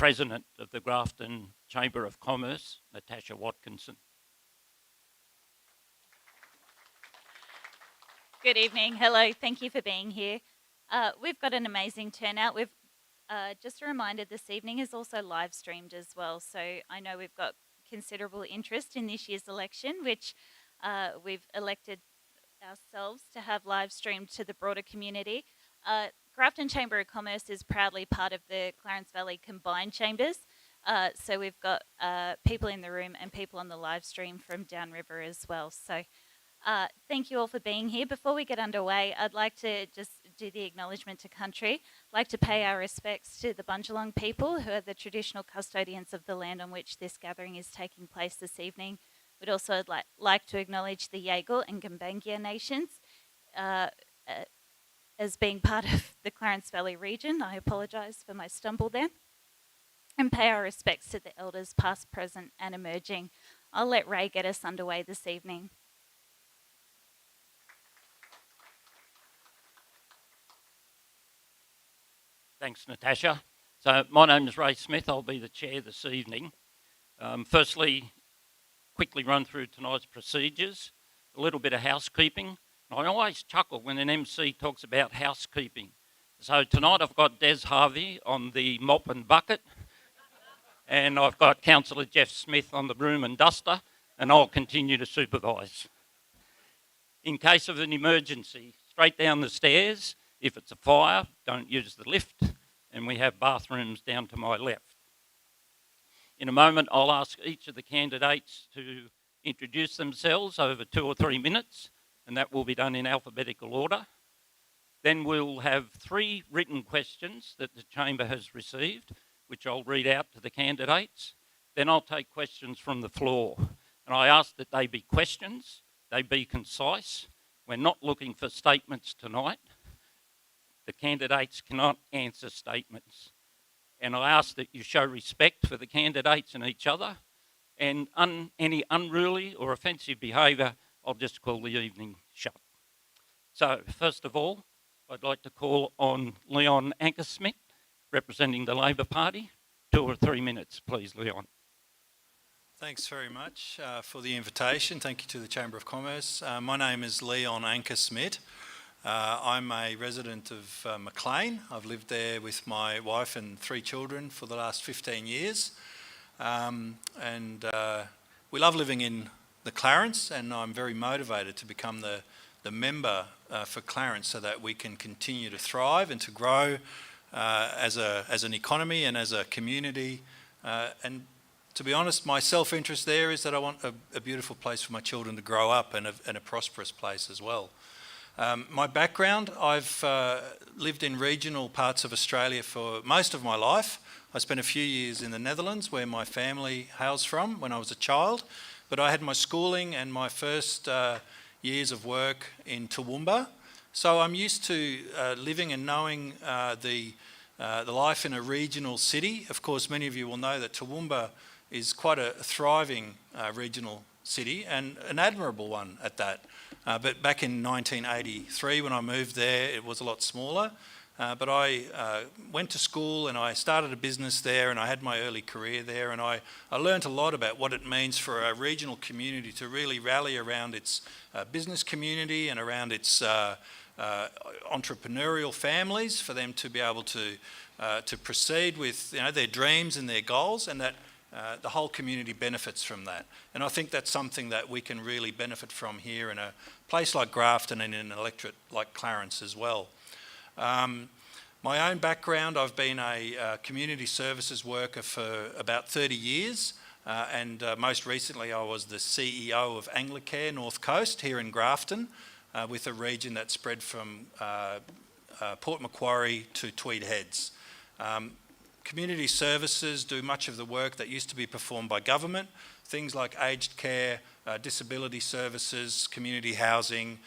President of the Grafton Chamber of Commerce, Natasha Watkinson. Good evening. Hello. Thank you for being here. We've got an amazing turnout. We've just a reminder, this evening is also live streamed as well. So I know we've got considerable interest in this year's election, which we've elected ourselves to have live streamed to the broader community. Grafton Chamber of Commerce is proudly part of the Clarence Valley Combined Chambers. So we've got people in the room and people on the live stream from downriver as well. So thank you all for being here. Before we get underway, I'd like to just do the acknowledgement to country. I'd like to pay our respects to the Bundjalung people, who are the traditional custodians of the land on which this gathering is taking place this evening. We'd also like to acknowledge the Yagal and Gumbaynggirr nations as being part of the Clarence Valley region. I apologise for my stumble there. And pay our respects to the elders past, present and emerging. I'll let Ray get us underway this evening. Thanks, Natasha. So my name is Ray Smith. I'll be the chair this evening. Firstly, quickly run through tonight's procedures, a little bit of housekeeping. I always chuckle when an MC talks about housekeeping. So tonight I've got Des Harvey on the mop and bucket, and I've got Councillor Jeff Smith on the broom and duster, and I'll continue to supervise. In case of an emergency, straight down the stairs. If it's a fire, don't use the lift, and we have bathrooms down to my left. In a moment, I'll ask each of the candidates to introduce themselves over 2 or 3 minutes, and that will be done in alphabetical order. Then we'll have 3 written questions that the Chamber has received, which I'll read out to the candidates. Then I'll take questions from the floor, and I ask that they be questions, they be concise. We're not looking for statements tonight. The candidates cannot answer statements. And I ask that you show respect for the candidates and each other, and any unruly or offensive behaviour, I'll just call the evening shut. So, first of all, I'd like to call on Leon Ankersmit, representing the Labor Party. 2 or 3 minutes, please, Leon. Thanks very much for the invitation. Thank you to the Chamber of Commerce. My name is Leon Ankersmit. I'm a resident of Maclean. I've lived there with my wife and 3 children for the last 15 years. We love living in the Clarence, and I'm very motivated to become the member for Clarence so that we can continue to thrive and to grow as an economy and as a community. And to be honest, my self-interest there is that I want a beautiful place for my children to grow up, and a prosperous place as well. My background, I've lived in regional parts of Australia for most of my life. I spent a few years in the Netherlands, where my family hails from, when I was a child. But I had my schooling and my first years of work in Toowoomba. So I'm used to living and knowing the life in a regional city. Of course, many of you will know that Toowoomba is quite a thriving regional city, and an admirable one at that. But back in 1983, when I moved there, it was a lot smaller. But I went to school and I started a business there, and I had my early career there, and I learned a lot about what it means for a regional community to really rally around its business community and around its entrepreneurial families, for them to be able to proceed with their dreams and their goals, and that the whole community benefits from that. And I think that's something that we can really benefit from here in a place like Grafton and in an electorate like Clarence as well. My own background, I've been a community services worker for about 30 years, and most recently I was the CEO of Anglicare North Coast here in Grafton, with a region that spread from Port Macquarie to Tweed Heads. Community services do much of the work that used to be performed by government, things like aged care, disability services, community housing,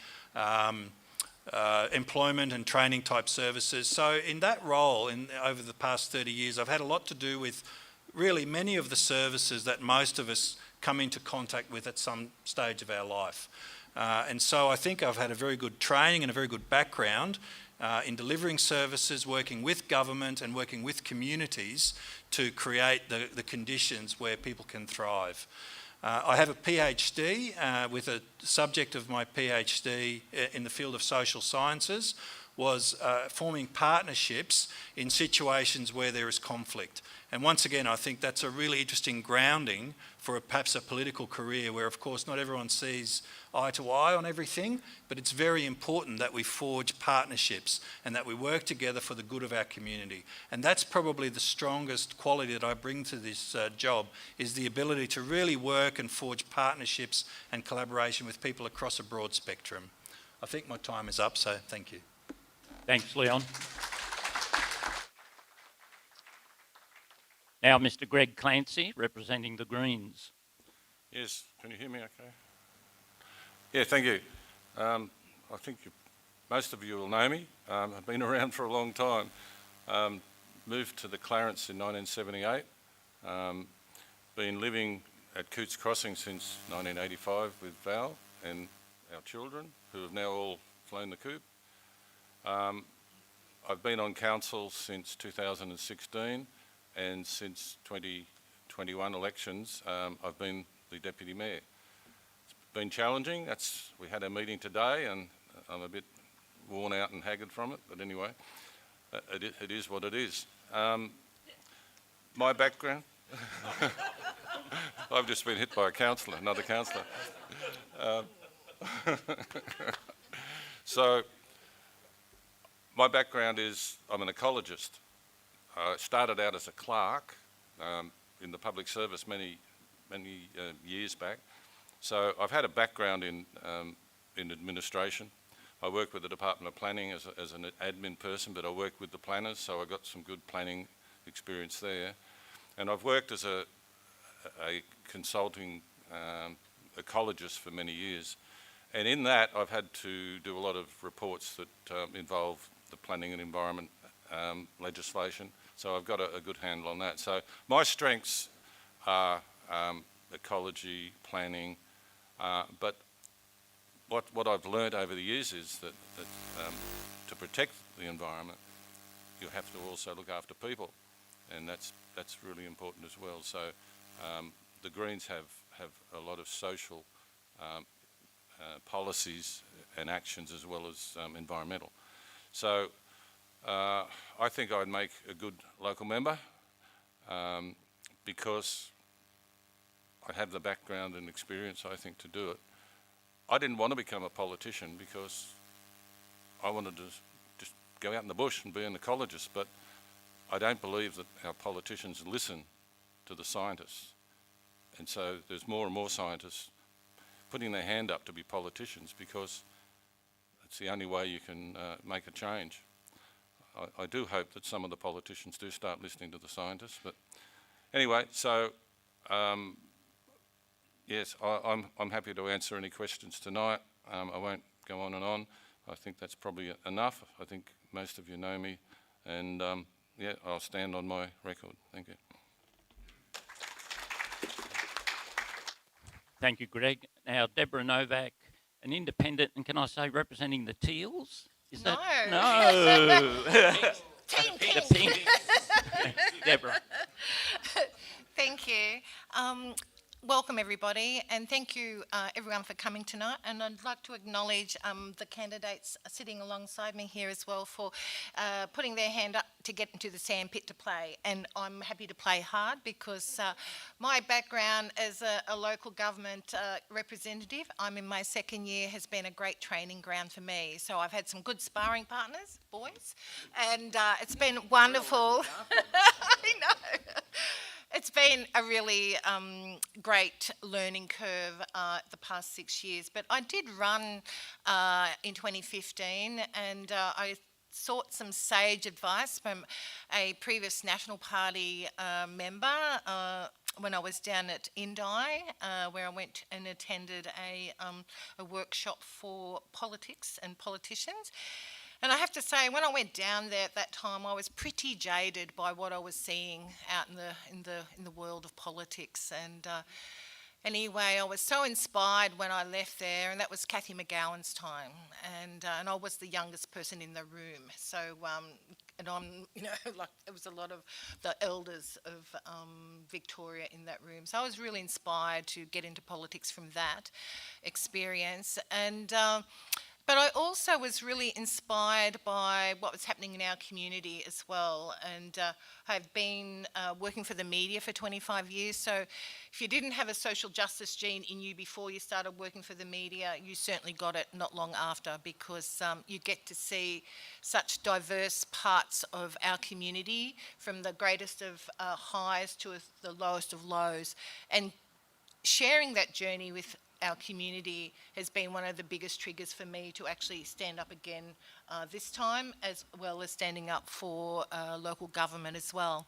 employment and training type services. So in that role, over the past 30 years, I've had a lot to do with really many of the services that most of us come into contact with at some stage of our life. And so I think I've had a very good training and a very good background in delivering services, working with government and working with communities to create the conditions where people can thrive. I have a PhD with a subject of my PhD in the field of social sciences was forming partnerships in situations where there is conflict. And once again, I think that's a really interesting grounding for perhaps a political career where, of course, not everyone sees eye to eye on everything, but it's very important that we forge partnerships and that we work together for the good of our community. And that's probably the strongest quality that I bring to this job, is the ability to really work and forge partnerships and collaboration with people across a broad spectrum. I think my time is up, so thank you. Thanks, Leon. Now, Mr. Greg Clancy, representing the Greens. Yes, can you hear me okay? Yeah, thank you. I think most of you will know me. I've been around for a long time. Moved to the Clarence in 1978. Been living at Cootes Crossing since 1985 with Val and our children, who have now all flown the coop. I've been on council since 2016, and since 2021 elections, I've been the Deputy Mayor. It's been challenging. We had a meeting today, and I'm a bit worn out and haggard from it, but anyway, it is what it is. My background, I've just been hit by a councillor, another councillor. So, my background is I'm an ecologist. I started out as a clerk in the public service many years back. So I've had a background in administration. I worked with the Department of Planning as an admin person, but I worked with the planners, so I got some good planning experience there. And I've worked as a consulting ecologist for many years. And in that, I've had to do a lot of reports that involve the planning and environment legislation. So I've got a good handle on that. So my strengths are ecology, planning, but what I've learned over the years is that to protect the environment, you have to also look after people, and that's really important as well. So the Greens have a lot of social policies and actions as well as environmental. So I think I'd make a good local member because I have the background and experience, I think, to do it. I didn't want to become a politician because I wanted to just go out in the bush and be an ecologist, but I don't believe that our politicians listen to the scientists. And so there's more and more scientists putting their hand up to be politicians because it's the only way you can make a change. I do hope that some of the politicians do start listening to the scientists, but anyway, so yes, I'm happy to answer any questions tonight. I won't go on and on. I think that's probably enough. I think most of you know me, and yeah, I'll stand on my record. Thank you. Thank you, Greg. Now, Deborah Novak, an independent, and can I say representing the Teals? Is No. that? No. Team The Pink. Pinks. Deborah. Thank you. Welcome everybody, and thank you everyone for coming tonight. And I'd like to acknowledge the candidates sitting alongside me here as well for putting their hand up to get into the sandpit to play. And I'm happy to play hard because my background as a local government representative, I'm in my second year, has been a great training ground for me. So I've had some good sparring partners, boys, and it's been wonderful. I know. It's been a really great learning curve the past 6 years, but I did run in 2015 and I sought some sage advice from a previous National Party member when I was down at Indi, where I went and attended a workshop for politics and politicians. And I have to say, when I went down there at that time, I was pretty jaded by what I was seeing out in the world of politics. And Anyway, I was so inspired when I left there, and that was Kathy McGowan's time, and I was the youngest person in the room. So, and I'm, like it was a lot of the elders of Victoria in that room. So I was really inspired to get into politics from that experience, and. But I also was really inspired by what was happening in our community as well. And I've been working for the media for 25 years. So if you didn't have a social justice gene in you before you started working for the media, you certainly got it not long after, because you get to see such diverse parts of our community, from the greatest of highs to the lowest of lows. And sharing that journey with our community has been one of the biggest triggers for me to actually stand up again this time, as well as standing up for local government as well.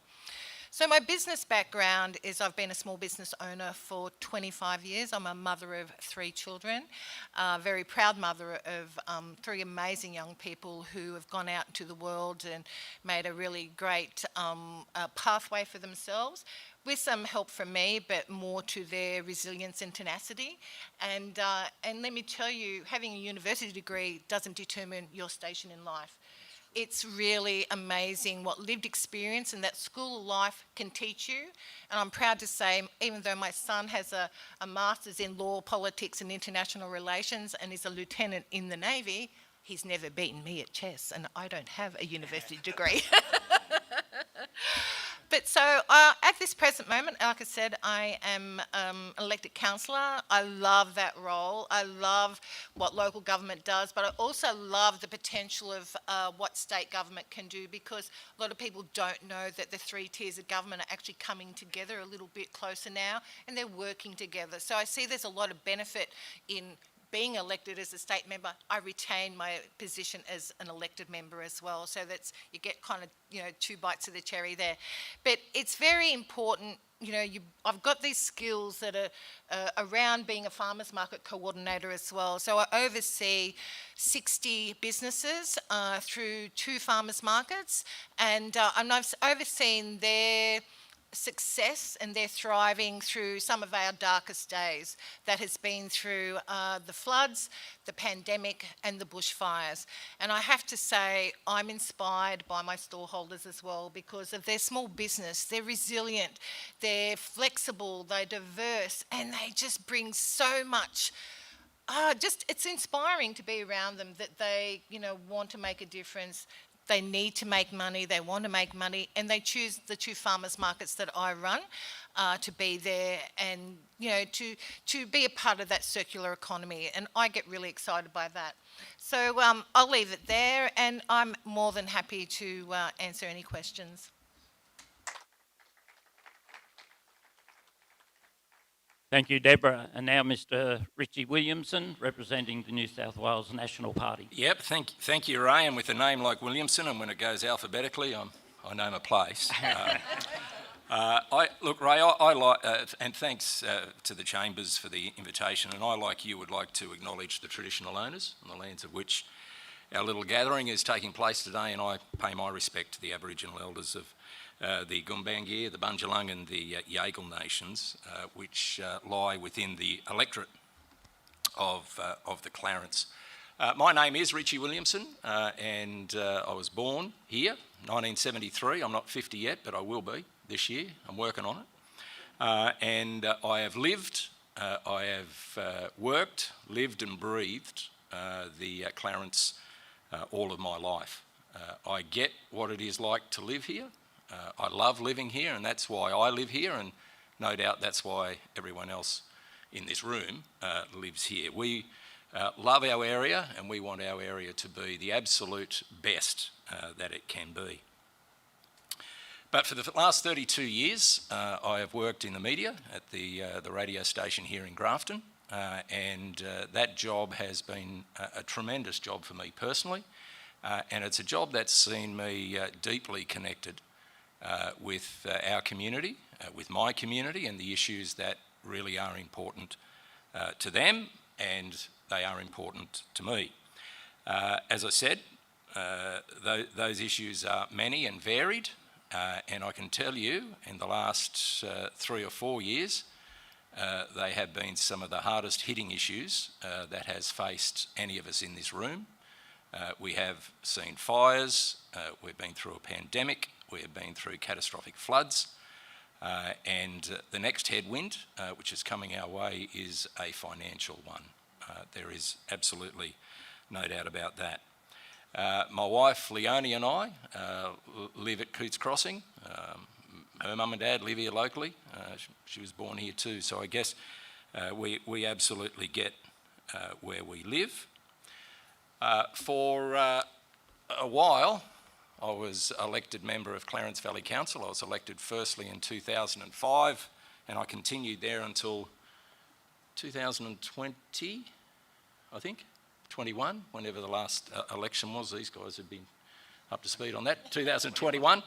So my business background is I've been a small business owner for 25 years. I'm a mother of 3 children, very proud mother of 3 amazing young people who have gone out into the world and made a really great pathway for themselves, with some help from me, but more to their resilience and tenacity. And let me tell you, having a university degree doesn't determine your station in life. It's really amazing what lived experience and that school of life can teach you. And I'm proud to say, even though my son has a master's in law, politics and international relations and is a lieutenant in the Navy, he's never beaten me at chess, and I don't have a university degree. But so at this present moment, like I said, I am elected councillor. I love that role. I love what local government does, but I also love the potential of what state government can do, because a lot of people don't know that the 3 tiers of government are actually coming together a little bit closer now, and they're working together. So I see there's a lot of benefit in being elected as a state member. I retain my position as an elected member as well, so that's, you get kind of 2 bites of the cherry there. But it's very important, I've got these skills that are around being a farmers market coordinator as well. So I oversee 60 businesses through 2 farmers markets, and I've overseen their success and their thriving through some of our darkest days. That has been through the floods, the pandemic and the bushfires. And I have to say, I'm inspired by my storeholders as well, because of their small business. They're resilient, they're flexible, they're diverse, and they just bring so much. It's inspiring to be around them, that they want to make a difference. They need to make money, they want to make money, and they choose the 2 farmers markets that I run to be there and, to be a part of that circular economy. And I get really excited by that. So I'll leave it there, and I'm more than happy to answer any questions. Thank you, Deborah. And now Mr. Richie Williamson, representing the New South Wales National Party. Yep, thank you, Ray. And with a name like Williamson, and when it goes alphabetically, I know my place. Look, Ray, I like, and thanks to the Chambers for the invitation. And I, like you, would like to acknowledge the traditional owners on the lands of which our little gathering is taking place today. And I pay my respect to the Aboriginal elders of the Gumbaynggirr, the Bundjalung and the Yagle nations, which lie within the electorate of the Clarence. My name is Richie Williamson, and I was born here, 1973. I'm not 50 yet, but I will be this year. I'm working on it. And I have lived, I have worked, lived and breathed the Clarence all of my life. I get what it is like to live here. I love living here, and that's why I live here, and no doubt that's why everyone else in this room lives here. We love our area, and we want our area to be the absolute best that it can be. But for the last 32 years, I have worked in the media at the radio station here in Grafton, and that job has been a tremendous job for me personally, and it's a job that's seen me deeply connected with our community, with my community, and the issues that really are important to them, and they are important to me. As I said, those issues are many and varied, and I can tell you in the last 3 or 4 years, They have been some of the hardest hitting issues that has faced any of us in this room. We have seen fires, we've been through a pandemic, we've been through catastrophic floods, and the next headwind, which is coming our way, is a financial one. There is absolutely no doubt about that. My wife Leonie and I live at Cootes Crossing. Her mum and dad live here locally. She was born here too, so I guess we absolutely get where we live. For a while, I was elected member of Clarence Valley Council. I was elected firstly in 2005, and I continued there until 2020, I think, 21, whenever the last election was. These guys have been up to speed on that, 2021.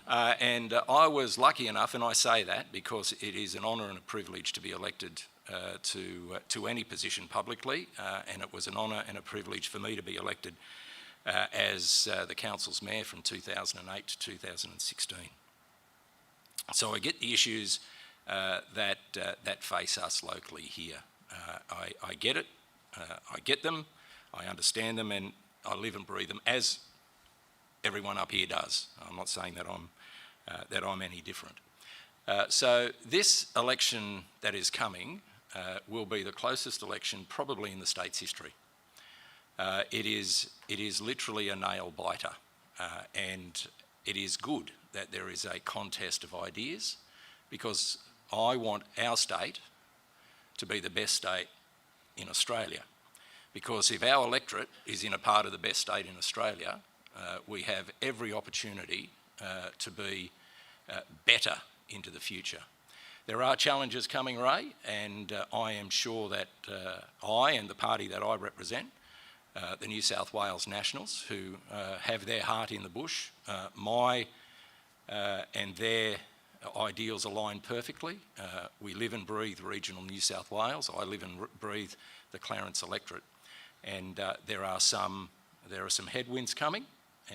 And I was lucky enough, and I say that because it is an honour and a privilege to be elected to any position publicly, and it was an honour and a privilege for me to be elected as the council's mayor from 2008 to 2016. So I get the issues that face us locally here. I get it, I get them, I understand them, and I live and breathe them as everyone up here does. I'm not saying that I'm any different. So this election that is coming will be the closest election probably in the state's history. It is literally a nail biter, and it is good that there is a contest of ideas, because I want our state to be the best state in Australia. Because if our electorate is in a part of the best state in Australia, we have every opportunity to be better into the future. There are challenges coming, Ray, and I am sure that I and the party that I represent, the New South Wales Nationals, who have their heart in the bush, my and their ideals align perfectly. We live and breathe regional New South Wales. I live and breathe the Clarence electorate, and there are some headwinds coming,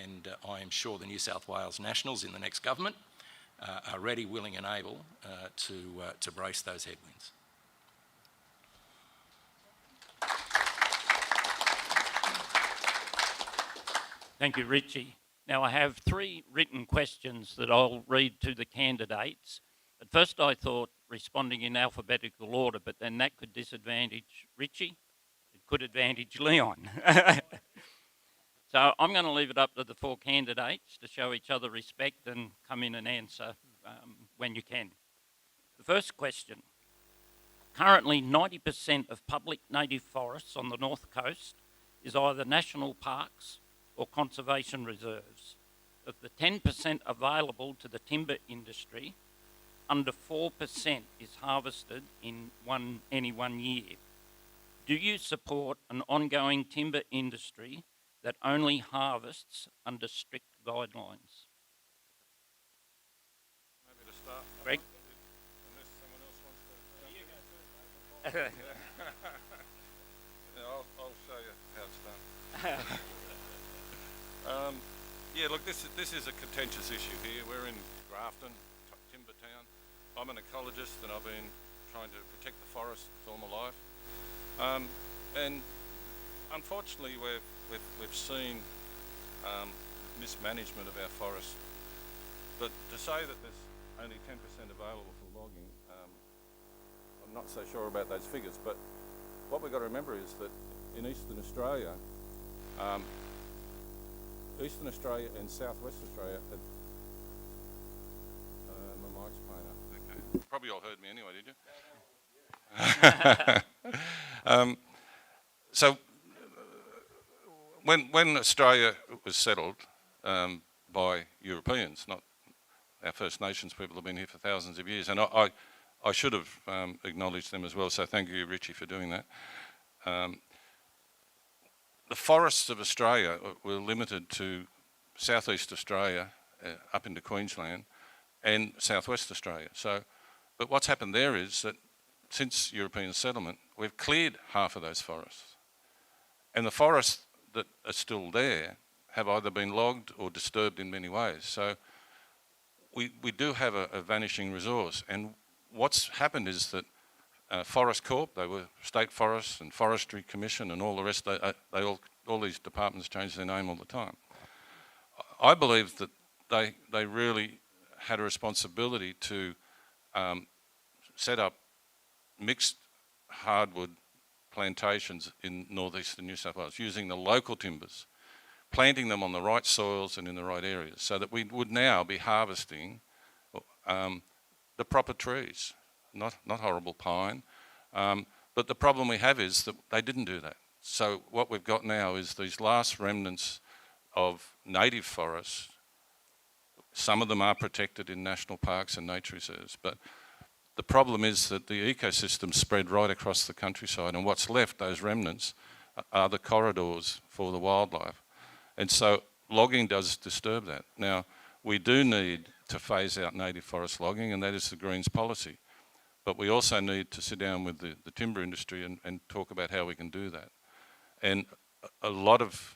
and I am sure the New South Wales Nationals in the next government are ready, willing and able to brace those headwinds. Thank you, Richie. Now I have 3 written questions that I'll read to the candidates. At first I thought responding in alphabetical order, but then that could disadvantage Richie. It could advantage Leon. So I'm going to leave it up to the 4 candidates to show each other respect and come in and answer when you can. The first question. Currently 90% of public native forests on the North Coast is either national parks or conservation reserves. Of the 10% available to the timber industry, under 4% is harvested in any one year. Do you support an ongoing timber industry that only harvests under strict guidelines? Maybe to start, Greg? unless someone else wants to. Yeah, I'll show you how it's done. Yeah, look, this is a contentious issue here. We're in Grafton, Timber Town. I'm an ecologist, and I've been trying to protect the forests all my life. And unfortunately, we've seen mismanagement of our forests. But to say that there's only 10% available for logging, I'm not so sure about those figures. But what we've got to remember is that in Eastern Australia, and Southwest Australia, my mic's playing up. Okay. Probably all heard me anyway, did you? So when Australia was settled by Europeans, not our First Nations people have been here for thousands of years, and I should have acknowledged them as well, so thank you, Richie, for doing that. The forests of Australia were limited to Southeast Australia, up into Queensland, and Southwest Australia. But what's happened there is that since European settlement, we've cleared half of those forests. And the forests that are still there have either been logged or disturbed in many ways. So we do have a vanishing resource. And what's happened is that Forest Corp, they were State Forests and Forestry Commission and all the rest. All these departments change their name all the time. I believe that they really had a responsibility to set up mixed hardwood plantations in northeastern New South Wales, using the local timbers, planting them on the right soils and in the right areas, so that we would now be harvesting the proper trees, not horrible pine. But the problem we have is that they didn't do that. So what we've got now is these last remnants of native forests. Some of them are protected in national parks and nature reserves, but the problem is that the ecosystem spread right across the countryside, and what's left, those remnants, are the corridors for the wildlife. And so logging does disturb that. Now, we do need to phase out native forest logging, and that is the Greens policy. But we also need to sit down with the timber industry and talk about how we can do that. And a lot of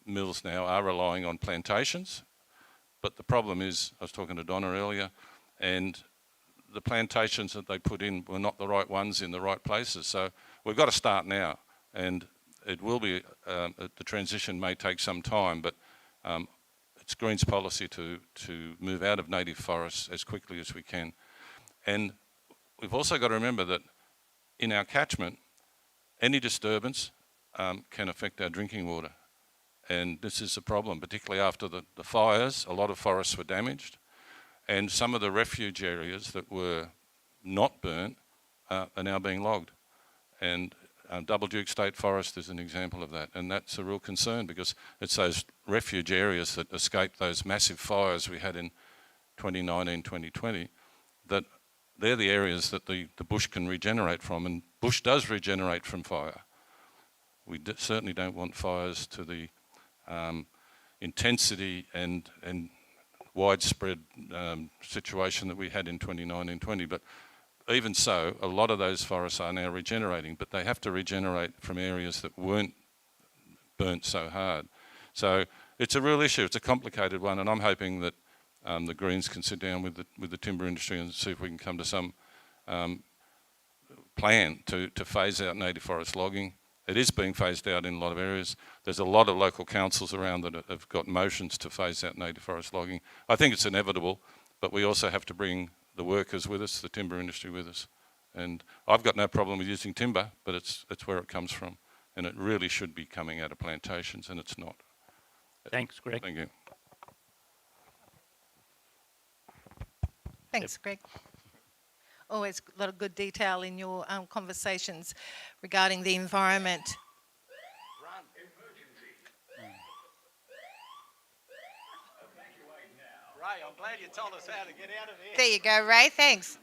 mills now are relying on plantations, but the problem is, I was talking to Donna earlier, and the plantations that they put in were not the right ones in the right places. So we've got to start now, and it will be, the transition may take some time, but it's Greens policy to move out of native forests as quickly as we can. And we've also got to remember that in our catchment, any disturbance can affect our drinking water. And this is a problem, particularly after the fires. A lot of forests were damaged, and some of the refuge areas that were not burnt are now being logged. And Double Duke State Forest is an example of that, and that's a real concern, because it's those refuge areas that escaped those massive fires we had in 2019, 2020, that they're the areas that the bush can regenerate from, and bush does regenerate from fire. We certainly don't want fires to the intensity and widespread situation that we had in 2019-20, but even so, a lot of those forests are now regenerating, but they have to regenerate from areas that weren't burnt so hard. So it's a real issue, it's a complicated one, and I'm hoping that the Greens can sit down with the timber industry and see if we can come to some plan to phase out native forest logging. It is being phased out in a lot of areas. There's a lot of local councils around that have got motions to phase out native forest logging. I think it's inevitable, but we also have to bring the workers with us, the timber industry with us. And I've got no problem with using timber, but it's where it comes from. And it really should be coming out of plantations, and it's not. Thanks, Greg. Thank you. Thanks, Greg. Always a lot of good detail in your conversations regarding the environment. Ray, I'm glad you told us how to get out of here. There you go, Ray. Thanks.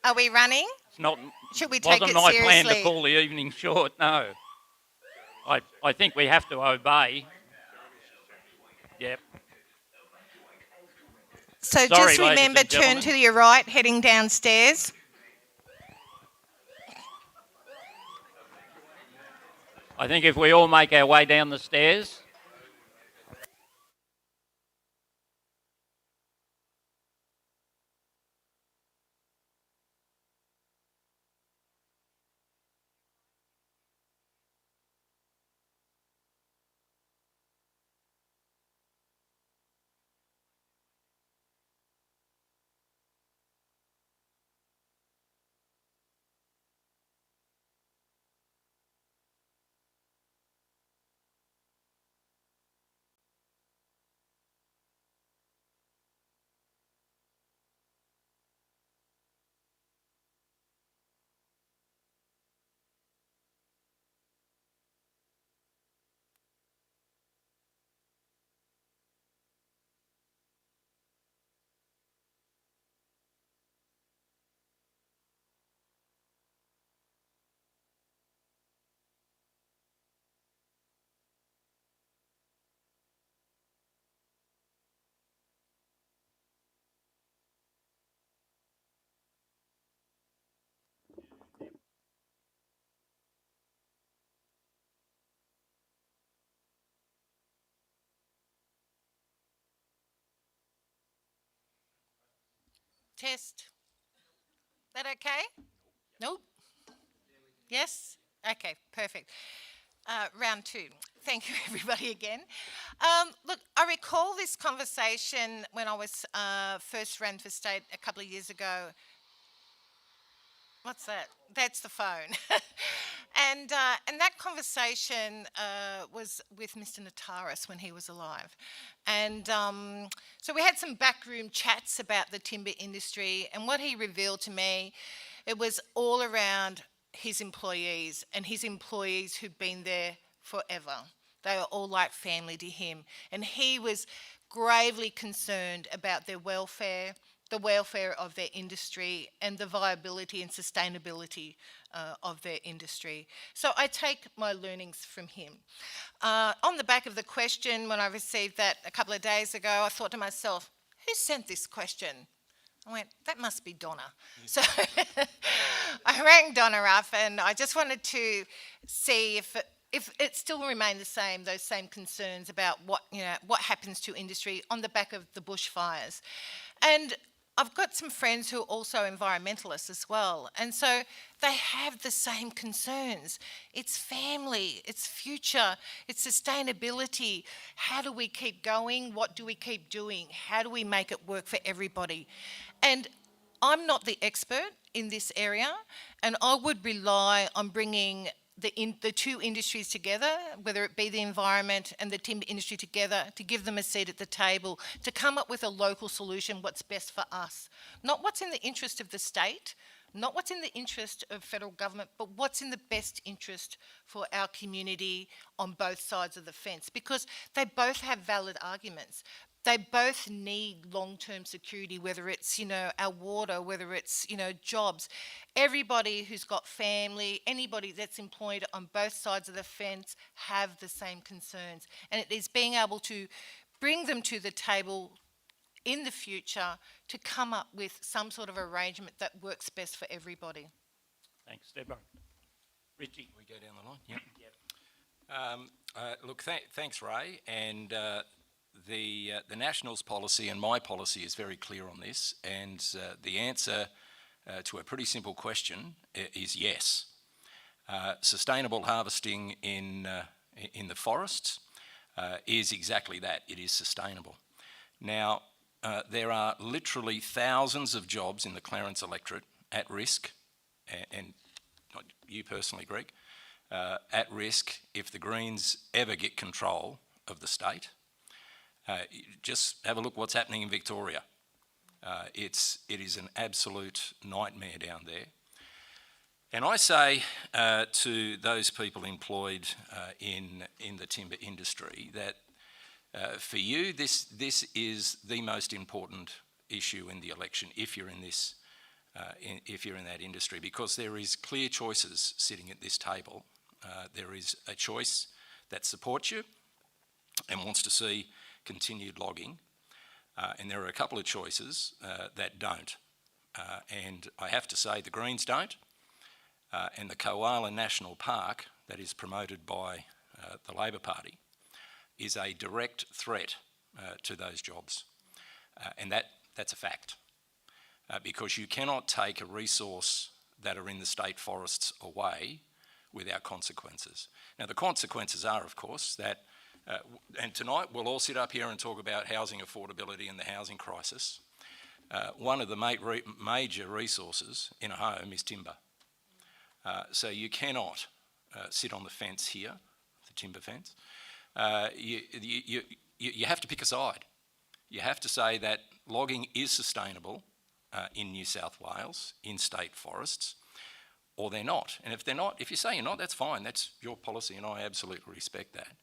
Are we running? It's not. Should we take it wasn't my plan to seriously? call the evening short. No. I think we have to obey. Yep. So Sorry, just ladies remember, and turn gentlemen. to your right, heading downstairs. I think if we all make our way down the stairs. Test. That okay? Nope. Yes? Okay, perfect. Round two. Thank you, everybody, again. Look, I recall this conversation when I was first ran for state a couple of years ago. What's that? That's the phone. And that conversation was with Mr. Nataris when he was alive. And so we had some backroom chats about the timber industry, and what he revealed to me, it was all around his employees and his employees who've been there forever. They were all like family to him. And he was gravely concerned about their welfare, the welfare of their industry, and the viability and sustainability of their industry. So I take my learnings from him. On the back of the question, when I received that a couple of days ago, I thought to myself, who sent this question? I went, that must be Donna. So I rang Donna up, and I just wanted to see if it still remained the same, those same concerns about what happens to industry on the back of the bushfires. And I've got some friends who are also environmentalists as well, and so they have the same concerns. It's family, it's future, it's sustainability. How do we keep going? What do we keep doing? How do we make it work for everybody? And I'm not the expert in this area, and I would rely on bringing the two industries together, whether it be the environment and the timber industry together, to give them a seat at the table, to come up with a local solution, what's best for us. Not what's in the interest of the state, not what's in the interest of federal government, but what's in the best interest for our community on both sides of the fence, because they both have valid arguments. They both need long-term security, whether it's, our water, whether it's, jobs. Everybody who's got family, anybody that's employed on both sides of the fence have the same concerns. And it is being able to bring them to the table in the future to come up with some sort of arrangement that works best for everybody. Thanks, Deborah. Richie. We go down the line? Yep. Look, thanks, Ray. And the Nationals policy and my policy is very clear on this, and the answer to a pretty simple question is yes. Sustainable harvesting in the forests is exactly that. It is sustainable. Now, there are literally thousands of jobs in the Clarence electorate at risk, and not you personally, Greg, at risk if the Greens ever get control of the state. Just have a look what's happening in Victoria. It is an absolute nightmare down there. And I say to those people employed in the timber industry that for you, this is the most important issue in the election if you're in this, if you're in that industry, because there is clear choices sitting at this table. There is a choice that supports you and wants to see continued logging, and there are a couple of choices that don't. And I have to say the Greens don't, and the Koala National Park that is promoted by the Labor Party is a direct threat to those jobs. And that's a fact, because you cannot take a resource that are in the state forests away without consequences. Now, the consequences are, of course, that and tonight we'll all sit up here and talk about housing affordability and the housing crisis. One of the major resources in a home is timber. So you cannot sit on the fence here, the timber fence. You have to pick a side. You have to say that logging is sustainable in New South Wales, in state forests, or they're not. And if they're not, if you say you're not, that's fine. That's your policy, and I absolutely respect that.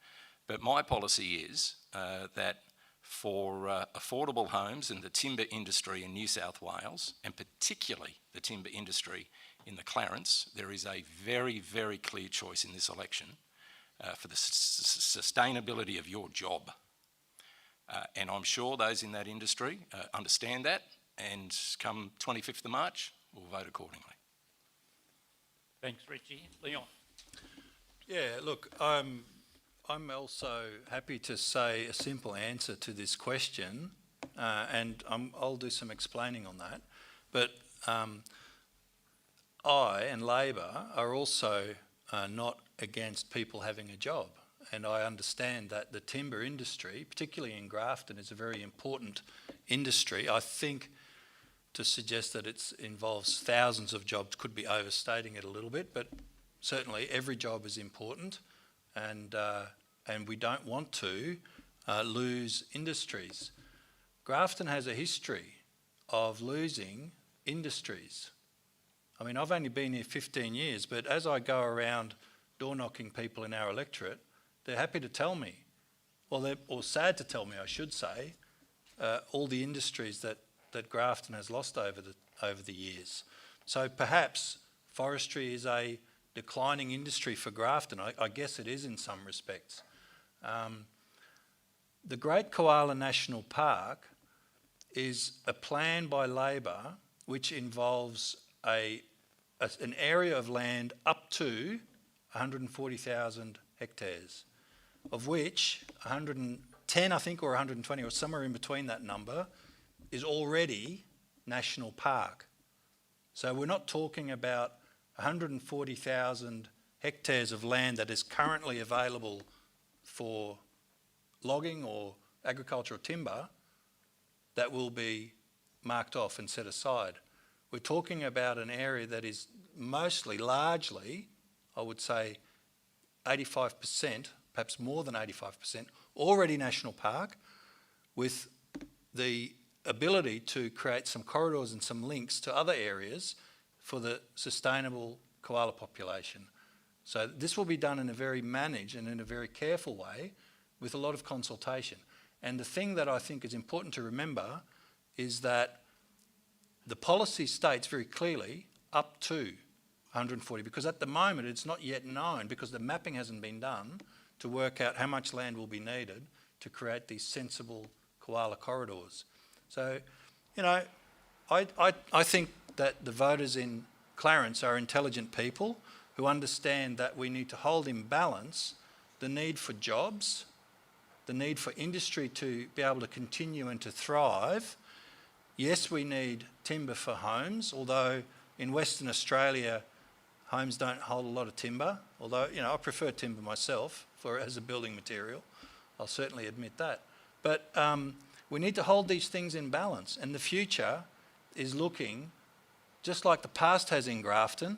But my policy is that for affordable homes in the timber industry in New South Wales, and particularly the timber industry in the Clarence, there is a very, very clear choice in this election for the sustainability of your job. And I'm sure those in that industry understand that, and come 25th of March, we'll vote accordingly. Thanks, Richie. Leon. Yeah, look, I'm also happy to say a simple answer to this question, and I'll do some explaining on that. But I and Labor are also not against people having a job. And I understand that the timber industry, particularly in Grafton, is a very important industry. I think to suggest that it involves thousands of jobs could be overstating it a little bit, but certainly every job is important, and we don't want to lose industries. Grafton has a history of losing industries. I mean, I've only been here 15 years, but as I go around door knocking people in our electorate, they're happy to tell me, or sad to tell me, I should say, all the industries that Grafton has lost over the years. So perhaps forestry is a declining industry for Grafton. I guess it is in some respects. The Great Koala National Park is a plan by Labor which involves an area of land up to 140,000 hectares, of which 110, I think, or 120, or somewhere in between that number, is already national park. So we're not talking about 140,000 hectares of land that is currently available for logging or agricultural timber that will be marked off and set aside. We're talking about an area that is largely, I would say 85%, perhaps more than 85%, already national park, with the ability to create some corridors and some links to other areas for the sustainable koala population. So this will be done in a very managed and in a very careful way with a lot of consultation. And the thing that I think is important to remember is that the policy states very clearly up to 140, because at the moment it's not yet known, because the mapping hasn't been done to work out how much land will be needed to create these sensible koala corridors. So, you know, I think that the voters in Clarence are intelligent people who understand that we need to hold in balance the need for jobs, the need for industry to be able to continue and to thrive. Yes, we need timber for homes, although in Western Australia, homes don't hold a lot of timber, although, you know, I prefer timber myself as a building material. I'll certainly admit that. But we need to hold these things in balance, and the future is looking, just like the past has in Grafton,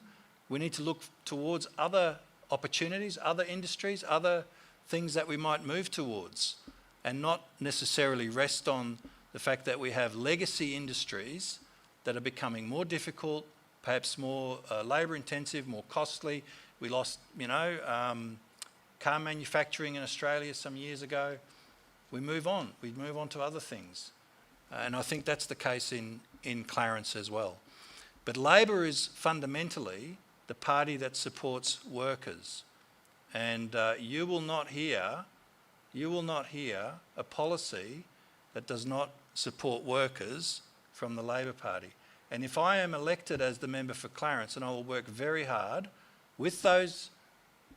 we need to look towards other opportunities, other industries, other things that we might move towards, and not necessarily rest on the fact that we have legacy industries that are becoming more difficult, perhaps more labour intensive, more costly. We lost, you know, car manufacturing in Australia some years ago. We move on to other things. And I think that's the case in Clarence as well. But Labor is fundamentally the party that supports workers. And you will not hear a policy that does not support workers from the Labor Party. And if I am elected as the member for Clarence, and I will work very hard with those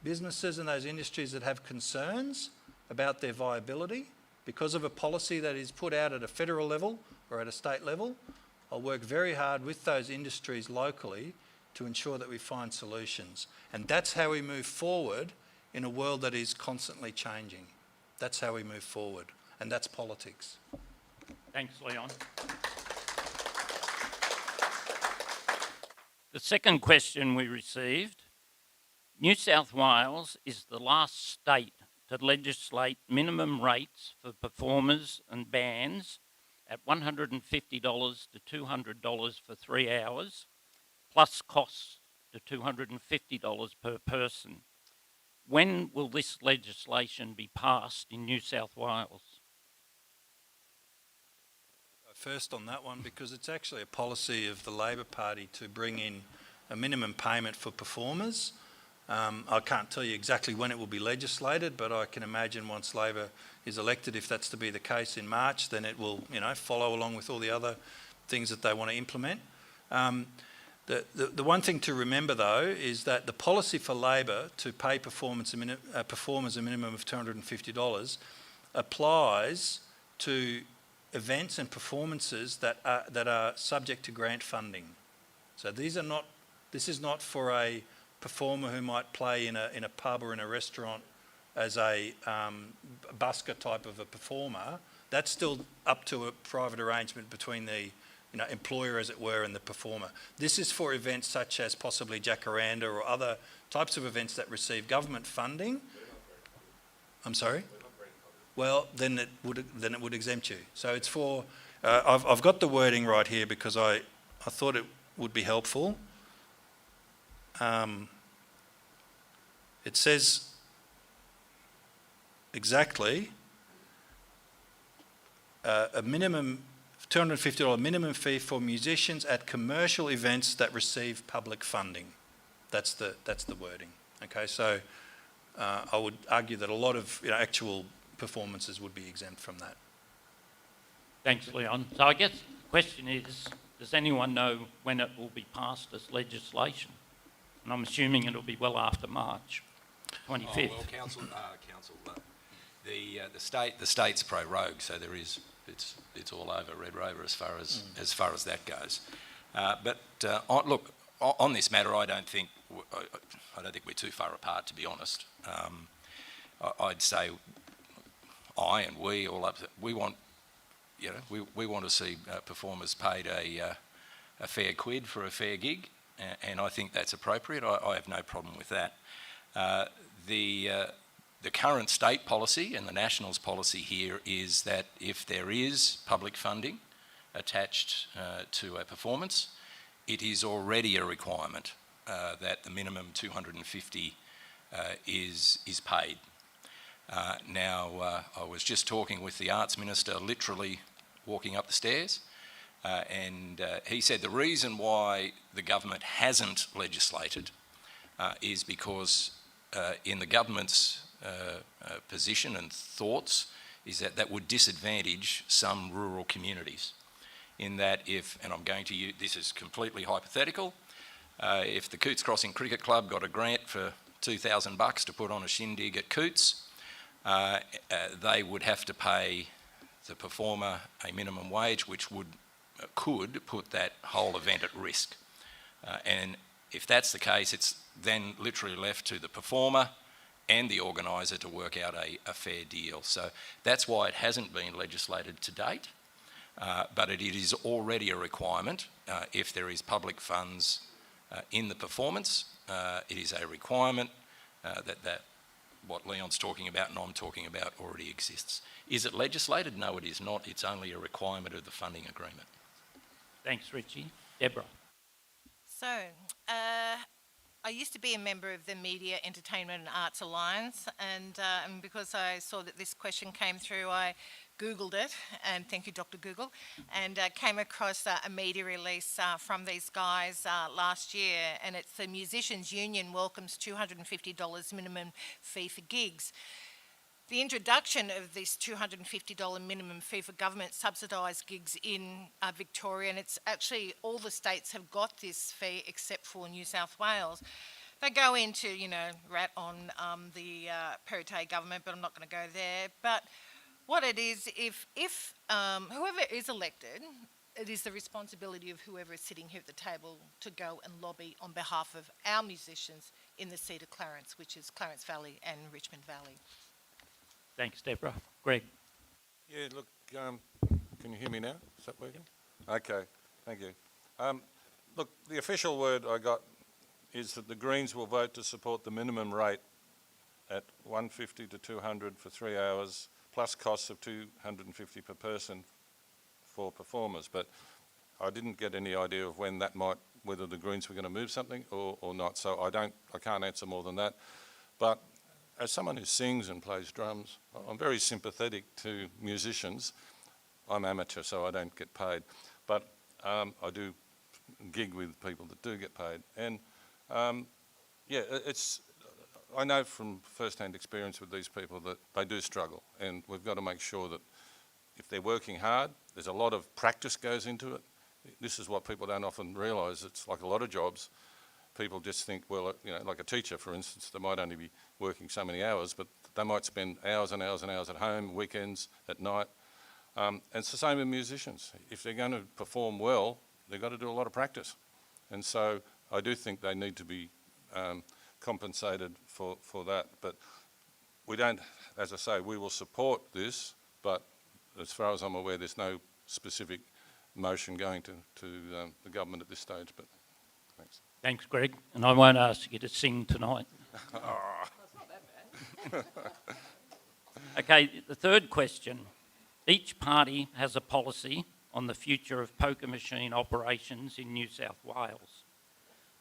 businesses and those industries that have concerns about their viability because of a policy that is put out at a federal level or at a state level, I'll work very hard with those industries locally to ensure that we find solutions. And that's how we move forward in a world that is constantly changing. That's how we move forward, and that's politics. Thanks, Leon. The second question we received: New South Wales is the last state to legislate minimum rates for performers and bands at $150 to $200 for 3 hours, plus costs to $250 per person. When will this legislation be passed in New South Wales? First on that one, because it's actually a policy of the Labor Party to bring in a minimum payment for performers. I can't tell you exactly when it will be legislated, but I can imagine once Labor is elected, if that's to be the case in March, then it will, you know, follow along with all the other things that they want to implement. The one thing to remember, though, is that the policy for Labor to pay performers a minimum of $250 applies to events and performances that are subject to grant funding. So these are not This is not for a performer who might play in a pub or in a restaurant as a busker type of a performer. That's still up to a private arrangement between the employer, as it were, and the performer. This is for events such as possibly Jacaranda or other types of events that receive government funding. I'm sorry? Well, then it would exempt you. So it's for, I've got the wording right here because I thought it would be helpful. It says exactly a minimum $250 minimum fee for musicians at commercial events that receive public funding. That's the wording. Okay, so I would argue that a lot of actual performances would be exempt from that. Thanks, Leon. So I guess the question is, does anyone know when it will be passed as legislation? And I'm assuming it'll be well after March 25th. Oh, well, Council, the state's pro-rogue, so it's all over Red Rover as far as that goes. Look, on this matter, I don't think we're too far apart, to be honest. I'd say we want, we want to see performers paid a fair quid for a fair gig, and I think that's appropriate. I have no problem with that. The current state policy and the Nationals policy here is that if there is public funding attached to a performance, it is already a requirement that the minimum $250 is paid. Now, I was just talking with the Arts Minister, literally walking up the stairs, and he said the reason why the government hasn't legislated is because in the government's position and thoughts is that would disadvantage some rural communities. In that and I'm going to use, this is completely hypothetical, if the Coots Crossing Cricket Club got a grant for $2,000 to put on a shindig at Coots, they would have to pay the performer a minimum wage, which could put that whole event at risk. And if that's the case, it's then literally left to the performer and the organiser to work out a fair deal. So that's why it hasn't been legislated to date, but it is already a requirement. If there is public funds in the performance, it is a requirement that what Leon's talking about and I'm talking about already exists. Is it legislated? No, it is not. It's only a requirement of the funding agreement. Thanks, Richie. Deborah. So, I used to be a member of the Media, Entertainment and Arts Alliance, and because I saw that this question came through, I Googled it, and thank you, Dr. Google, and came across a media release from these guys last year, and it's the Musicians Union welcomes $250 minimum fee for gigs. The introduction of this $250 minimum fee for government subsidised gigs in Victoria, and it's actually all the states have got this fee except for New South Wales. They go into, rat on the Perrottet government, but I'm not going to go there. But what it is, if whoever is elected, it is the responsibility of whoever is sitting here at the table to go and lobby on behalf of our musicians in the seat of Clarence, which is Clarence Valley and Richmond Valley. Thanks, Deborah. Greg. Yeah, look, can you hear me now? Is that working? Okay, thank you. Look, the official word I got is that the Greens will vote to support the minimum rate at $150 to $200 for 3 hours, plus costs of $250 per person for performers. But I didn't get any idea of when that whether the Greens were going to move something or not. So I can't answer more than that. But as someone who sings and plays drums, I'm very sympathetic to musicians. I'm amateur, so I don't get paid. But I do gig with people that do get paid. And I know from first-hand experience with these people that they do struggle. And we've got to make sure that if they're working hard, there's a lot of practice goes into it. This is what people don't often realise. It's like a lot of jobs. People just think, well, like a teacher, for instance, they might only be working so many hours, but they might spend hours and hours and hours at home, weekends, at night. And it's the same with musicians. If they're going to perform well, they've got to do a lot of practice. And so I do think they need to be compensated for that. But we don't, as I say, we will support this, but as far as I'm aware, there's no specific motion going to the government at this stage. But thanks. Thanks, Greg. And I won't ask you to sing tonight. Okay, the third question. Each party has a policy on the future of poker machine operations in New South Wales.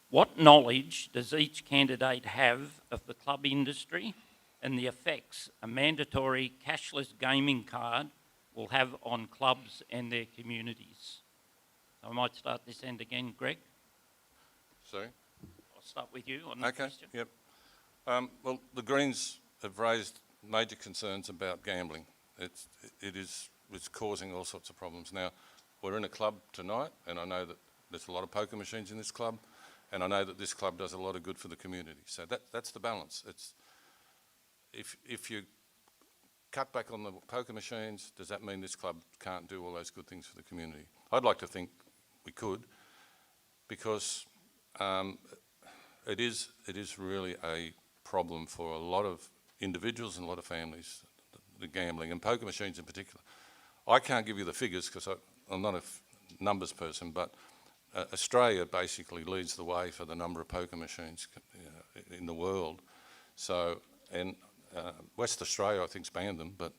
What knowledge does each candidate have of the club industry and the effects a mandatory cashless gaming card will have on clubs and their communities? I might start this end again, Greg. Sorry? I'll start with you on that question. Yep. Well, the Greens have raised major concerns about gambling. It's causing all sorts of problems. Now, we're in a club tonight, and I know that there's a lot of poker machines in this club, and I know that this club does a lot of good for the community. So that's the balance. It's if you cut back on the poker machines, does that mean this club can't do all those good things for the community? I'd like to think we could, because it is really a problem for a lot of individuals and a lot of families, the gambling, and poker machines in particular. I can't give you the figures because I'm not a numbers person, but Australia basically leads the way for the number of poker machines in the world. So, and West Australia, I think's banned them, but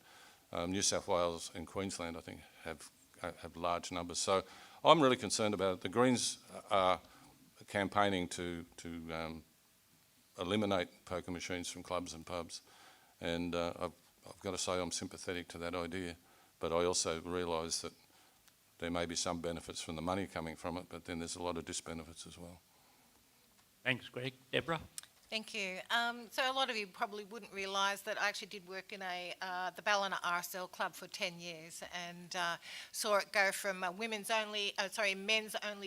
New South Wales and Queensland, I think, have large numbers. So I'm really concerned about it. The Greens are campaigning to eliminate poker machines from clubs and pubs, and I've got to say I'm sympathetic to that idea, but I also realise that there may be some benefits from the money coming from it, but then there's a lot of disbenefits as well. Thanks, Greg. Deborah? Thank you. So a lot of you probably wouldn't realise that I actually did work in the Ballina RSL club for 10 years and saw it go from men's only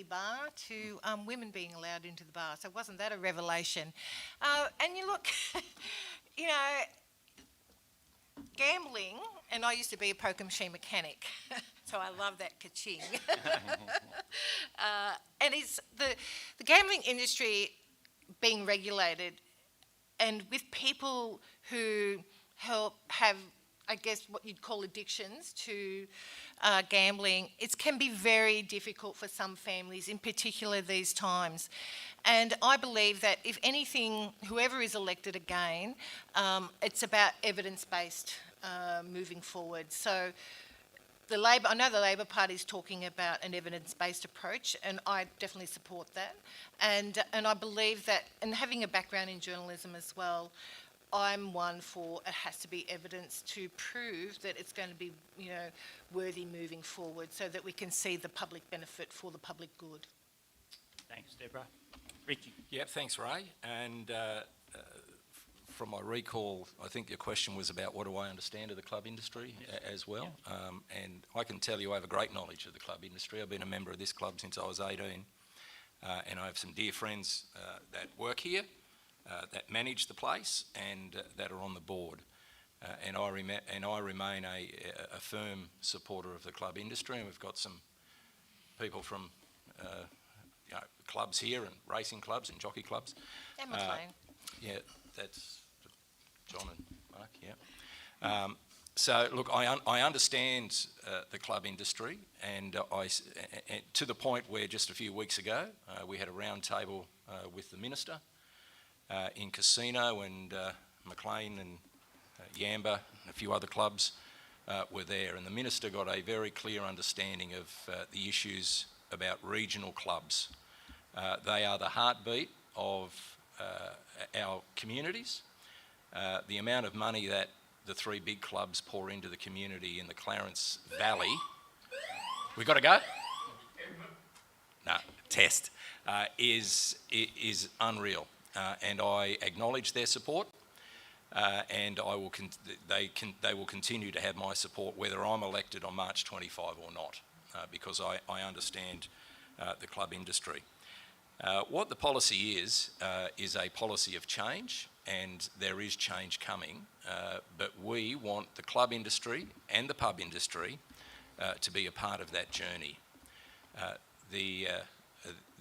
bar to women being allowed into the bar. So wasn't that a revelation? And you look, you know, gambling, and I used to be a poker machine mechanic, so I love that ka-ching. And it's the gambling industry being regulated, and with people who have, I guess, what you'd call addictions to gambling, it can be very difficult for some families, in particular these times. And I believe that if anything, whoever is elected again, it's about evidence-based moving forward. So I know the Labor Party is talking about an evidence-based approach, and I definitely support that. And I believe that, and having a background in journalism as well, I'm one for it has to be evidence to prove that it's going to be, you know, worthy moving forward, so that we can see the public benefit for the public good. Thanks, Deborah. Richie? Yeah, thanks, Ray. And from my recall, I think your question was about what do I understand of the club industry as well. Yeah. And I can tell you I have a great knowledge of the club industry. I've been a member of this club since I was 18, and I have some dear friends that work here, that manage the place, and that are on the board. And I remain a firm supporter of the club industry, and we've got some people from clubs here, and racing clubs and jockey clubs. And McLean. Yeah, that's John and Mark, yeah. So, look, I understand the club industry, and to the point where just a few weeks ago we had a round table with the Minister in Casino, and McLean and Yamba and a few other clubs were there, and the Minister got a very clear understanding of the issues about regional clubs. They are the heartbeat of our communities. The amount of money that the three big clubs pour into the community in the Clarence Valley. We got to go? No, test. Is unreal. And I acknowledge their support, and they will continue to have my support whether I'm elected on March 25 or not, because I understand the club industry. What the policy is a policy of change, and there is change coming, but we want the club industry and the pub industry to be a part of that journey. The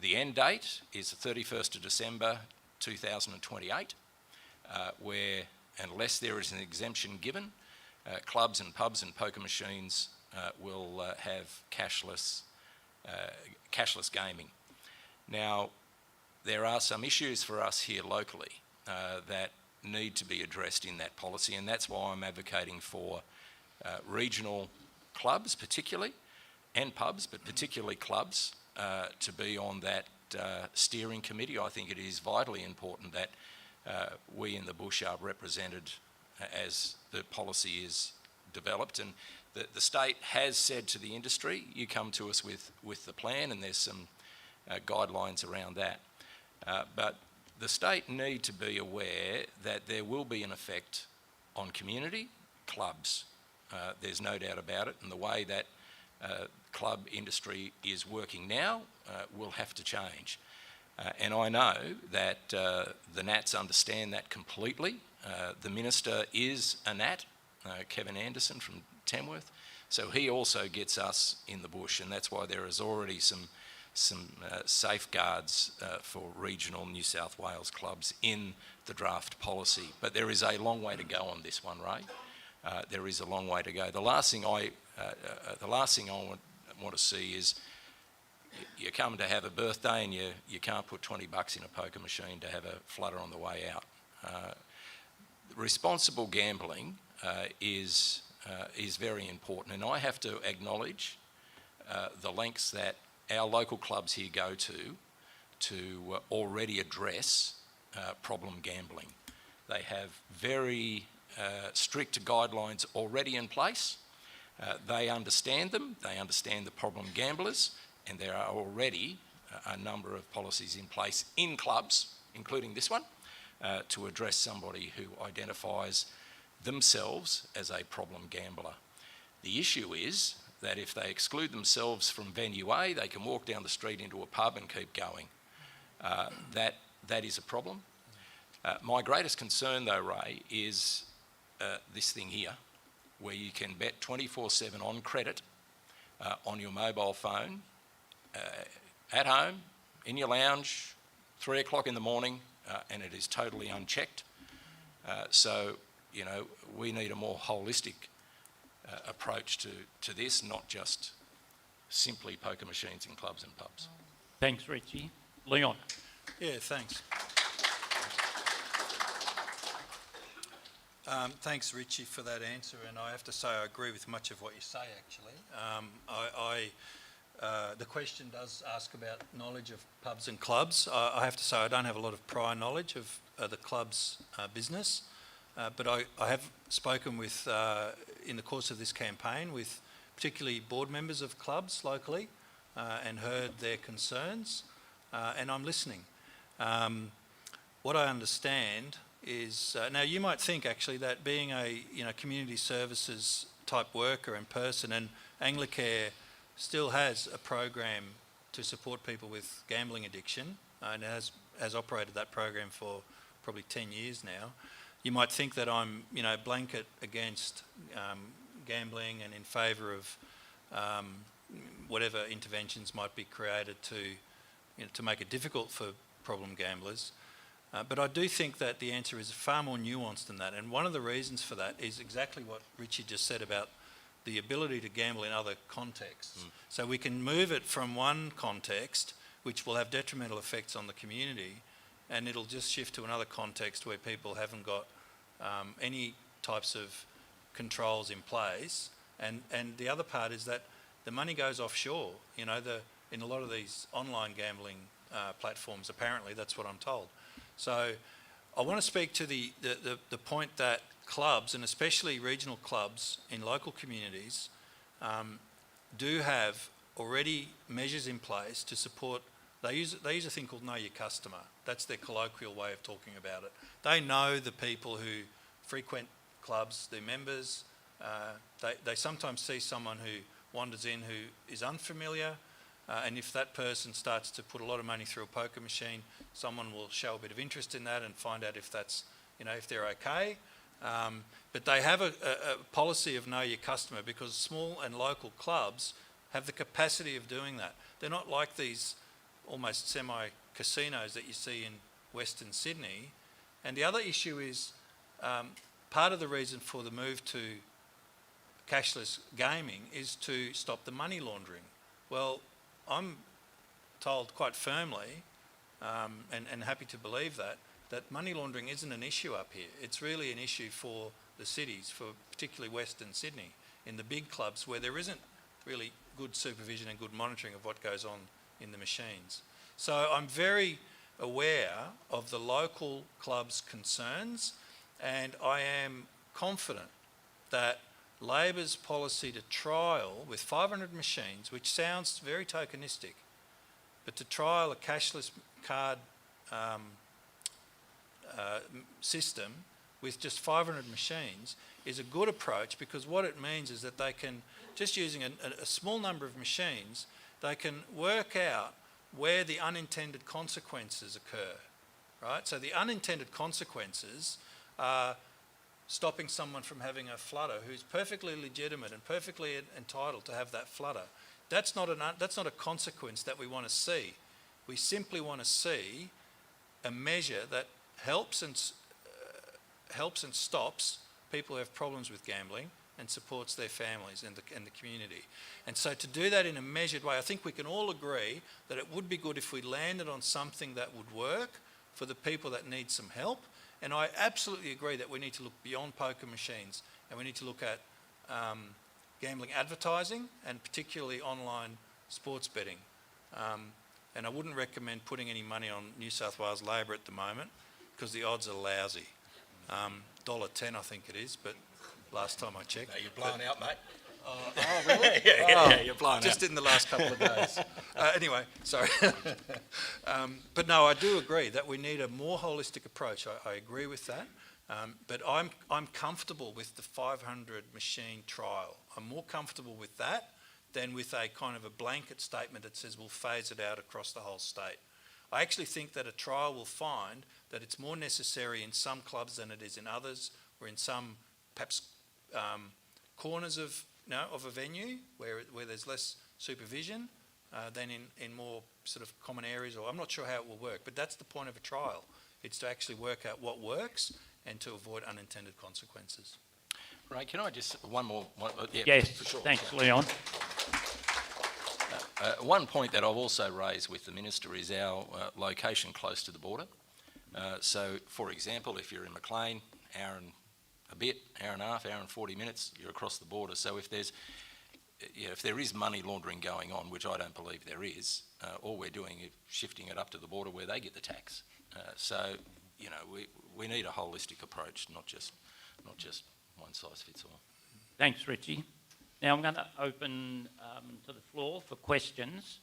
The end date is the 31st of December 2028, where, unless there is an exemption given, clubs and pubs and poker machines will have cashless gaming. Now, there are some issues for us here locally that need to be addressed in that policy, and that's why I'm advocating for regional clubs particularly, and pubs, but particularly clubs, to be on that steering committee. I think it is vitally important that we in the bush are represented as the policy is developed, and the state has said to the industry, you come to us with the plan, and there's some guidelines around that. But the state need to be aware that there will be an effect on community clubs. There's no doubt about it, and the way that club industry is working now will have to change. And I know that the Nats understand that completely. The Minister is a Nat, Kevin Anderson from Tamworth, so he also gets us in the bush, and that's why there is already some safeguards for regional New South Wales clubs in the draft policy. But there is a long way to go on this one, Ray. There is a long way to go. The last thing I want to see is you come to have a birthday and you can't put $20 in a poker machine to have a flutter on the way out. Responsible gambling is very important, and I have to acknowledge the lengths that our local clubs here go to already address problem gambling. They have very strict guidelines already in place. They understand them, they understand the problem gamblers, and there are already a number of policies in place in clubs, including this one, to address somebody who identifies themselves as a problem gambler. The issue is that if they exclude themselves from venue A, they can walk down the street into a pub and keep going. That is a problem. My greatest concern though, Ray, is this thing here, where you can bet 24/7 on credit on your mobile phone, at home, in your lounge, 3 o'clock in the morning, and it is totally unchecked. So, you know, we need a more holistic approach to this, not just simply poker machines in clubs and pubs. Thanks, Richie. Leon. Yeah, thanks. Thanks, Richie, for that answer, and I have to say I agree with much of what you say, actually. The question does ask about knowledge of pubs and clubs. I have to say I don't have a lot of prior knowledge of the club's business, but I have spoken with, in the course of this campaign, with particularly board members of clubs locally and heard their concerns, and I'm listening. What I understand is, now you might think actually that being a community services type worker and person, and Anglicare still has a program to support people with gambling addiction, and has operated that program for probably 10 years now. You might think that I'm blanket against gambling and in favour of whatever interventions might be created to make it difficult for problem gamblers. But I do think that the answer is far more nuanced than that, and one of the reasons for that is exactly what Richie just said about the ability to gamble in other contexts. So we can move it from one context, which will have detrimental effects on the community, and it'll just shift to another context where people haven't got any types of controls in place. And the other part is that the money goes offshore. In a lot of these online gambling platforms, apparently, that's what I'm told. So I want to speak to the point that clubs, and especially regional clubs in local communities, do have already measures in place to support. They use a thing called Know Your Customer. That's their colloquial way of talking about it. They know the people who frequent clubs, their members. They sometimes see someone who wanders in who is unfamiliar, and if that person starts to put a lot of money through a poker machine, someone will show a bit of interest in that and find out if that's, if they're okay. But they have a policy of Know Your Customer because small and local clubs have the capacity of doing that. They're not like these almost semi-casinos that you see in Western Sydney. And the other issue is part of the reason for the move to cashless gaming is to stop the money laundering. Well, I'm told quite firmly, and happy to believe that money laundering isn't an issue up here. It's really an issue for the cities, for particularly Western Sydney, in the big clubs where there isn't really good supervision and good monitoring of what goes on in the machines. So I'm very aware of the local club's concerns, and I am confident that Labor's policy to trial with 500 machines, which sounds very tokenistic, but to trial a cashless card system with just 500 machines is a good approach, because what it means is that they can, just using a small number of machines, they can work out where the unintended consequences occur, right? So the unintended consequences are stopping someone from having a flutter who's perfectly legitimate and perfectly entitled to have that flutter. That's not a consequence that we want to see. We simply want to see a measure that helps and stops people who have problems with gambling and supports their families and the community. And so to do that in a measured way, I think we can all agree that it would be good if we landed on something that would work for the people that need some help. And I absolutely agree that we need to look beyond poker machines, and we need to look at gambling advertising, and particularly online sports betting. And I wouldn't recommend putting any money on New South Wales Labor at the moment, because the odds are lousy. $1.10 I think it is, but last time I checked. No, you're blown out, mate. Oh, really? yeah, you're blown Just out. in the last couple of days. Anyway, sorry. But no, I do agree that we need a more holistic approach. I agree with that. But I'm comfortable with the 500 machine trial. I'm more comfortable with that than with a kind of a blanket statement that says we'll phase it out across the whole state. I actually think that a trial will find that it's more necessary in some clubs than it is in others, or in some perhaps corners of a venue where there's less supervision than in more sort of common areas, or I'm not sure how it will work, but that's the point of a trial. It's to actually work out what works and to avoid unintended consequences. Ray, can I just, one more? Yeah, Yes, for sure. thanks, Leon. One point that I've also raised with the Minister is our location close to the border. So, for example, if you're in Maclean, hour and a half, hour and 40 minutes, you're across the border. So if there is money laundering going on, which I don't believe there is, all we're doing is shifting it up to the border where they get the tax. So, we need a holistic approach, not just one size fits all. Thanks, Richie. Now I'm going to open to the floor for questions.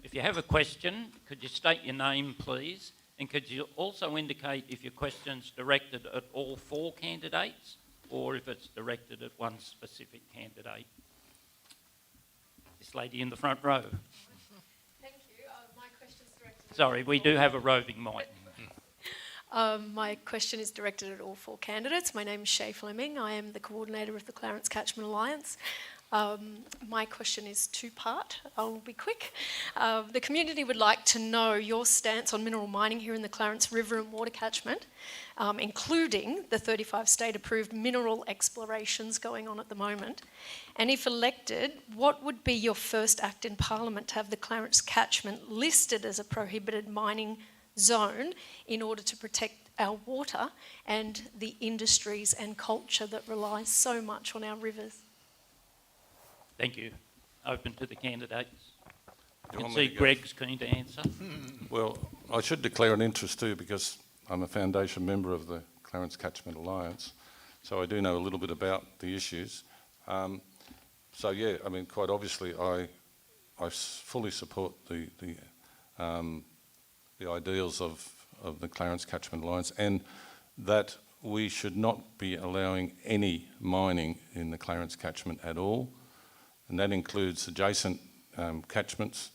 If you have a question, could you state your name, please? And could you also indicate if your question's directed at all four candidates, or if it's directed at one specific candidate? This lady in the front row. Thank you. My question's directed. Sorry, we do have a roving mic. My question is directed at all four candidates. My name is Shay Fleming. I am the coordinator of the Clarence Catchment Alliance. My question is two-part. I'll be quick. The community would like to know your stance on mineral mining here in the Clarence River and water catchment, including the 35 state-approved mineral explorations going on at the moment. And if elected, what would be your first act in Parliament to have the Clarence catchment listed as a prohibited mining zone in order to protect our water and the industries and culture that relies so much on our rivers? Thank you. Open to the candidates. Do You you can want me see to go? Greg's keen to answer. Well, I should declare an interest too, because I'm a foundation member of the Clarence Catchment Alliance, so I do know a little bit about the issues. So yeah, I mean, quite obviously, I fully support the ideals of the Clarence Catchment Alliance, and that we should not be allowing any mining in the Clarence catchment at all, and that includes adjacent catchments.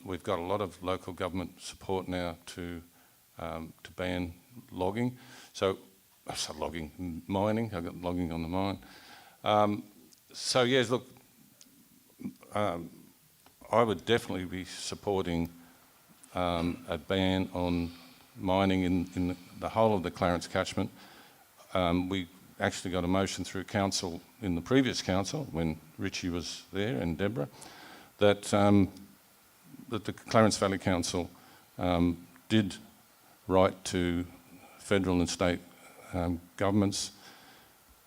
We've got a lot of local government support now to ban logging. So, mining. I've got logging on the mine. So yes, look, I would definitely be supporting a ban on mining in the whole of the Clarence catchment. We actually got a motion through council in the previous council when Richie was there and Deborah that that the Clarence Valley Council did write to federal and state governments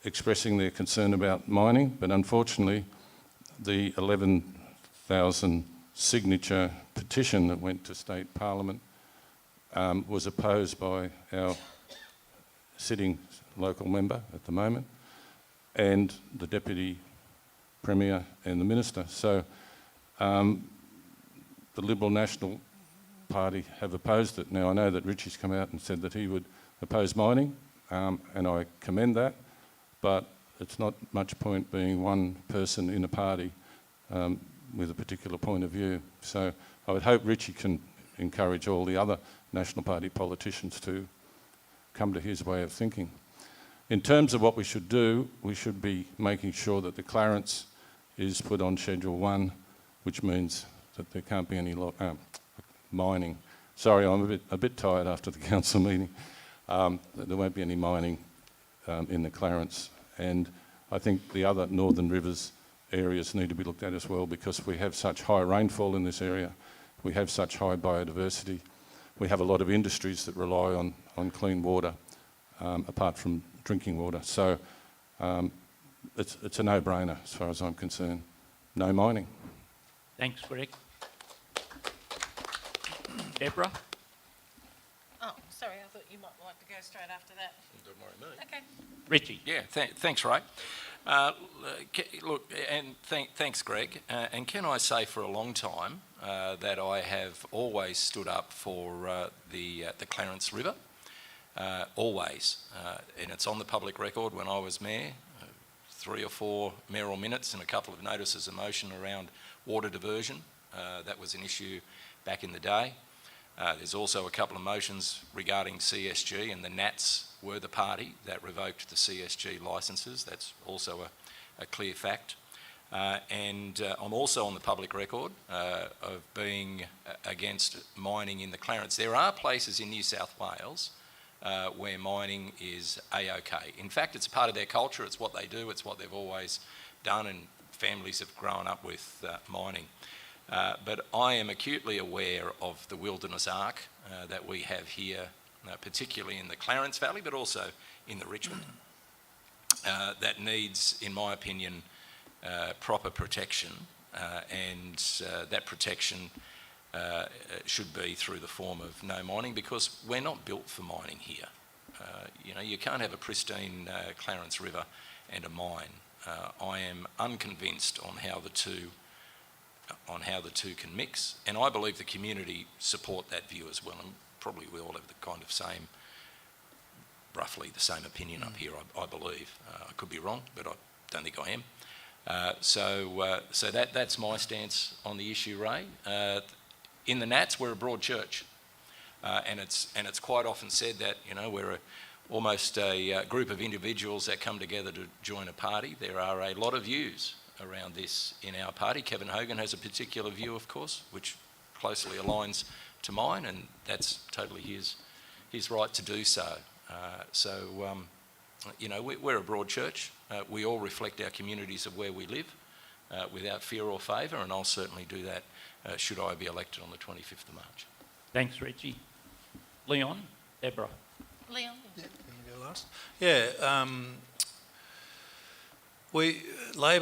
expressing their concern about mining, but unfortunately the 11,000 signature petition that went to state parliament was opposed by our sitting local member at the moment and the Deputy Premier and the Minister. So the Liberal National Party have opposed it. Now I know that Richie's come out and said that he would oppose mining, and I commend that, but it's not much point being one person in a party with a particular point of view. So I would hope Richie can encourage all the other National Party politicians to come to his way of thinking. In terms of what we should do, we should be making sure that the Clarence is put on Schedule 1, which means that there can't be any mining. Sorry, I'm a bit tired after the council meeting. There won't be any mining in the Clarence, and I think the other northern rivers areas need to be looked at as well, because we have such high rainfall in this area, we have such high biodiversity, we have a lot of industries that rely on clean water apart from drinking water. So it's a no-brainer as far as I'm concerned. No mining. Thanks, Greg. Deborah? Oh, sorry, I thought you might like to go straight after that. Don't worry, mate. Okay. Richie? Yeah, thanks, Ray. Look, and thanks, Greg. And can I say for a long time that I have always stood up for the Clarence River, always. And it's on the public record. When I was mayor, 3 or 4 mayoral minutes and a couple of notices of motion around water diversion. That was an issue back in the day. There's also a couple of motions regarding CSG, and the Nats were the party that revoked the CSG licences. That's also a clear fact. And I'm also on the public record of being against mining in the Clarence. There are places in New South Wales where mining is A-OK. In fact, it's part of their culture, it's what they do, it's what they've always done, and families have grown up with mining. But I am acutely aware of the wilderness arc that we have here, particularly in the Clarence Valley, but also in the Richmond, that needs, in my opinion, proper protection, and that protection should be through the form of no mining, because we're not built for mining here. You know, you can't have a pristine Clarence River and a mine. I am unconvinced on how the two can mix, and I believe the community support that view as well, and probably we all have the kind of same, roughly the same opinion up here, I believe. I could be wrong, but I don't think I am. So that's my stance on the issue, Ray. In the Nats, we're a broad church, and it's quite often said that, you know, we're almost a group of individuals that come together to join a party. There are a lot of views around this in our party. Kevin Hogan has a particular view, of course, which closely aligns to mine, and that's totally his right to do so. You know, we're a broad church. We all reflect our communities of where we live without fear or favour, and I'll certainly do that should I be elected on the 25th of March. Thanks, Richie. Leon? Deborah? Leon? Yeah, can you go last? Yeah,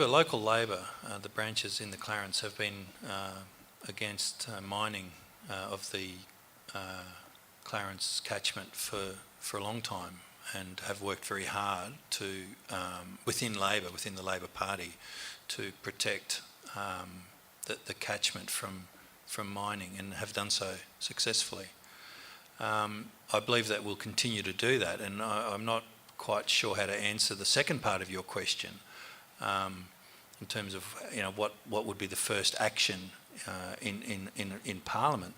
local Labor, the branches in the Clarence have been against mining of the Clarence catchment for a long time, and have worked very hard to, within the Labor Party, to protect the catchment from mining, and have done so successfully. I believe that we'll continue to do that, and I'm not quite sure how to answer the second part of your question in terms of, you know, what would be the first action in Parliament.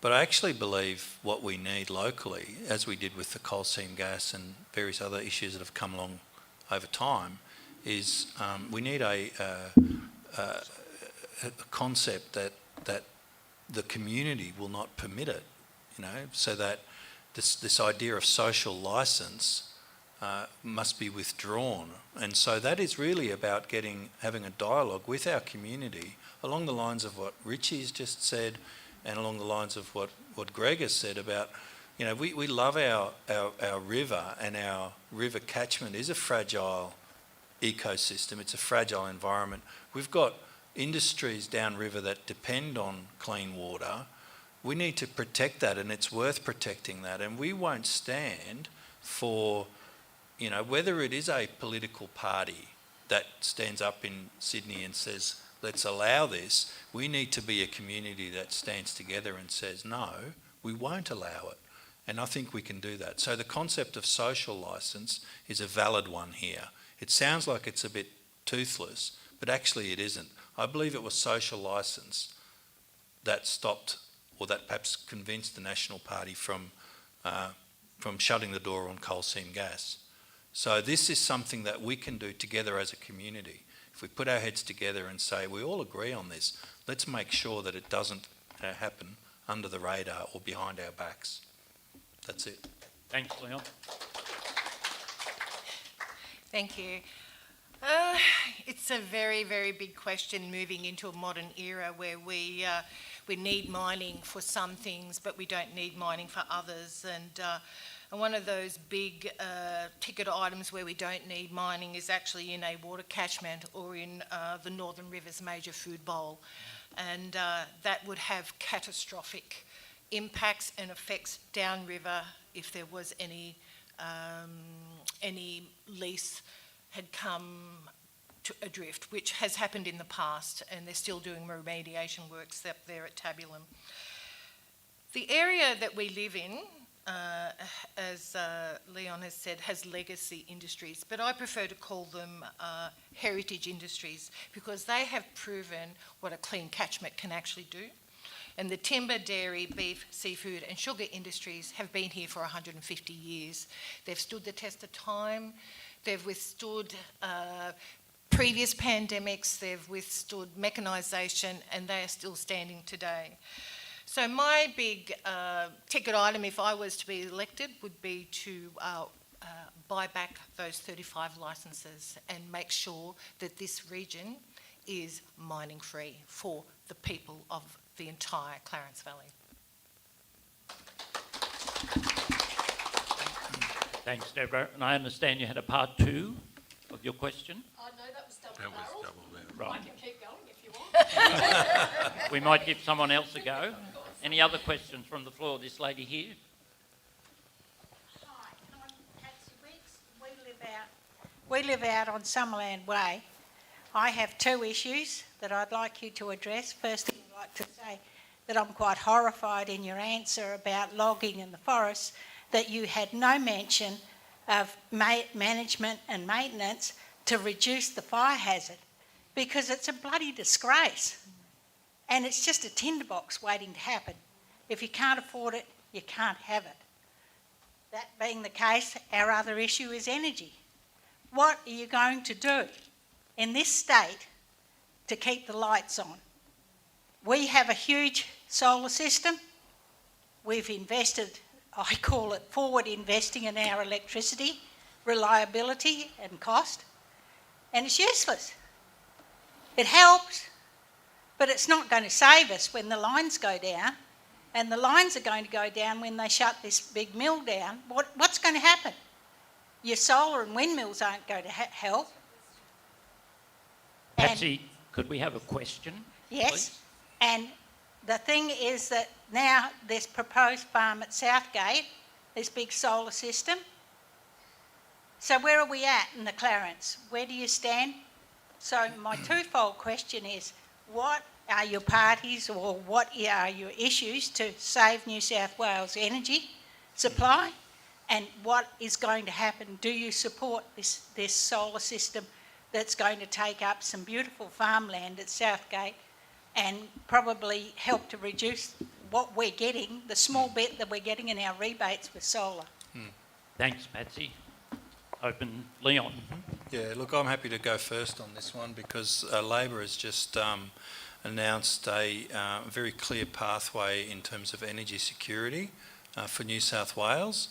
But I actually believe what we need locally, as we did with the coal seam gas and various other issues that have come along over time, is we need a concept that the community will not permit it, so that this idea of social licence must be withdrawn. And so that is really about having a dialogue with our community along the lines of what Richie's just said and along the lines of what Greg has said about, we love our river, and our river catchment is a fragile ecosystem. It's a fragile environment. We've got industries downriver that depend on clean water. We need to protect that, and it's worth protecting that. And we won't stand for, whether it is a political party that stands up in Sydney and says, let's allow this, we need to be a community that stands together and says, no, we won't allow it. And I think we can do that. So the concept of social licence is a valid one here. It sounds like it's a bit toothless, but actually it isn't. I believe it was social licence that stopped, or that perhaps convinced the National Party from shutting the door on coal seam gas. So this is something that we can do together as a community. If we put our heads together and say, we all agree on this, let's make sure that it doesn't happen under the radar or behind our backs. That's it. Thanks, Leon. Thank you. It's a very, very big question moving into a modern era where we need mining for some things, but we don't need mining for others. And one of those big ticket items where we don't need mining is actually in a water catchment or in the Northern Rivers major food bowl. And that would have catastrophic impacts and effects downriver if there was any lease had come to adrift, which has happened in the past, and they're still doing remediation works up there at Tabulum. The area that we live in, as Leon has said, has legacy industries, but I prefer to call them heritage industries because they have proven what a clean catchment can actually do. And the timber, dairy, beef, seafood and sugar industries have been here for 150 years. They've stood the test of time, they've withstood previous pandemics, they've withstood mechanisation, and they are still standing today. So my big ticket item, if I was to be elected, would be to buy back those 35 licences and make sure that this region is mining free for the people of the entire Clarence Valley. Thanks, Deborah. And I understand you had a part two of your question. Oh, no, that was double-barreled. Right. I can keep going if you want. We might give someone else a go. Any other questions from the floor? This lady here. Hi, I'm Patsy Weeks. We live out on Summerland Way. I have two issues that I'd like you to address. First thing I'd like to say that I'm quite horrified in your answer about logging in the forests, that you had no mention of management and maintenance to reduce the fire hazard, because it's a bloody disgrace. And it's just a tinderbox waiting to happen. If you can't afford it, you can't have it. That being the case, our other issue is energy. What are you going to do in this state to keep the lights on? We have a huge solar system. We've invested, I call it forward investing in our electricity, reliability and cost, and it's useless. It helps, but it's not going to save us when the lines go down, and the lines are going to go down when they shut this big mill down. What's going to happen? Your solar and windmills aren't going to help. Patsy, could we have a question? Yes, please? And the thing is that now this proposed farm at Southgate, this big solar system. So where are we at in the Clarence? Where do you stand? So my twofold question is, what are your parties or what are your issues to save New South Wales energy supply? And what is going to happen? Do you support this solar system that's going to take up some beautiful farmland at Southgate and probably help to reduce what we're getting, the small bit that we're getting in our rebates with solar? Thanks, Patsy. Open, Leon. Yeah, look, I'm happy to go first on this one because Labor has just announced a very clear pathway in terms of energy security for New South Wales.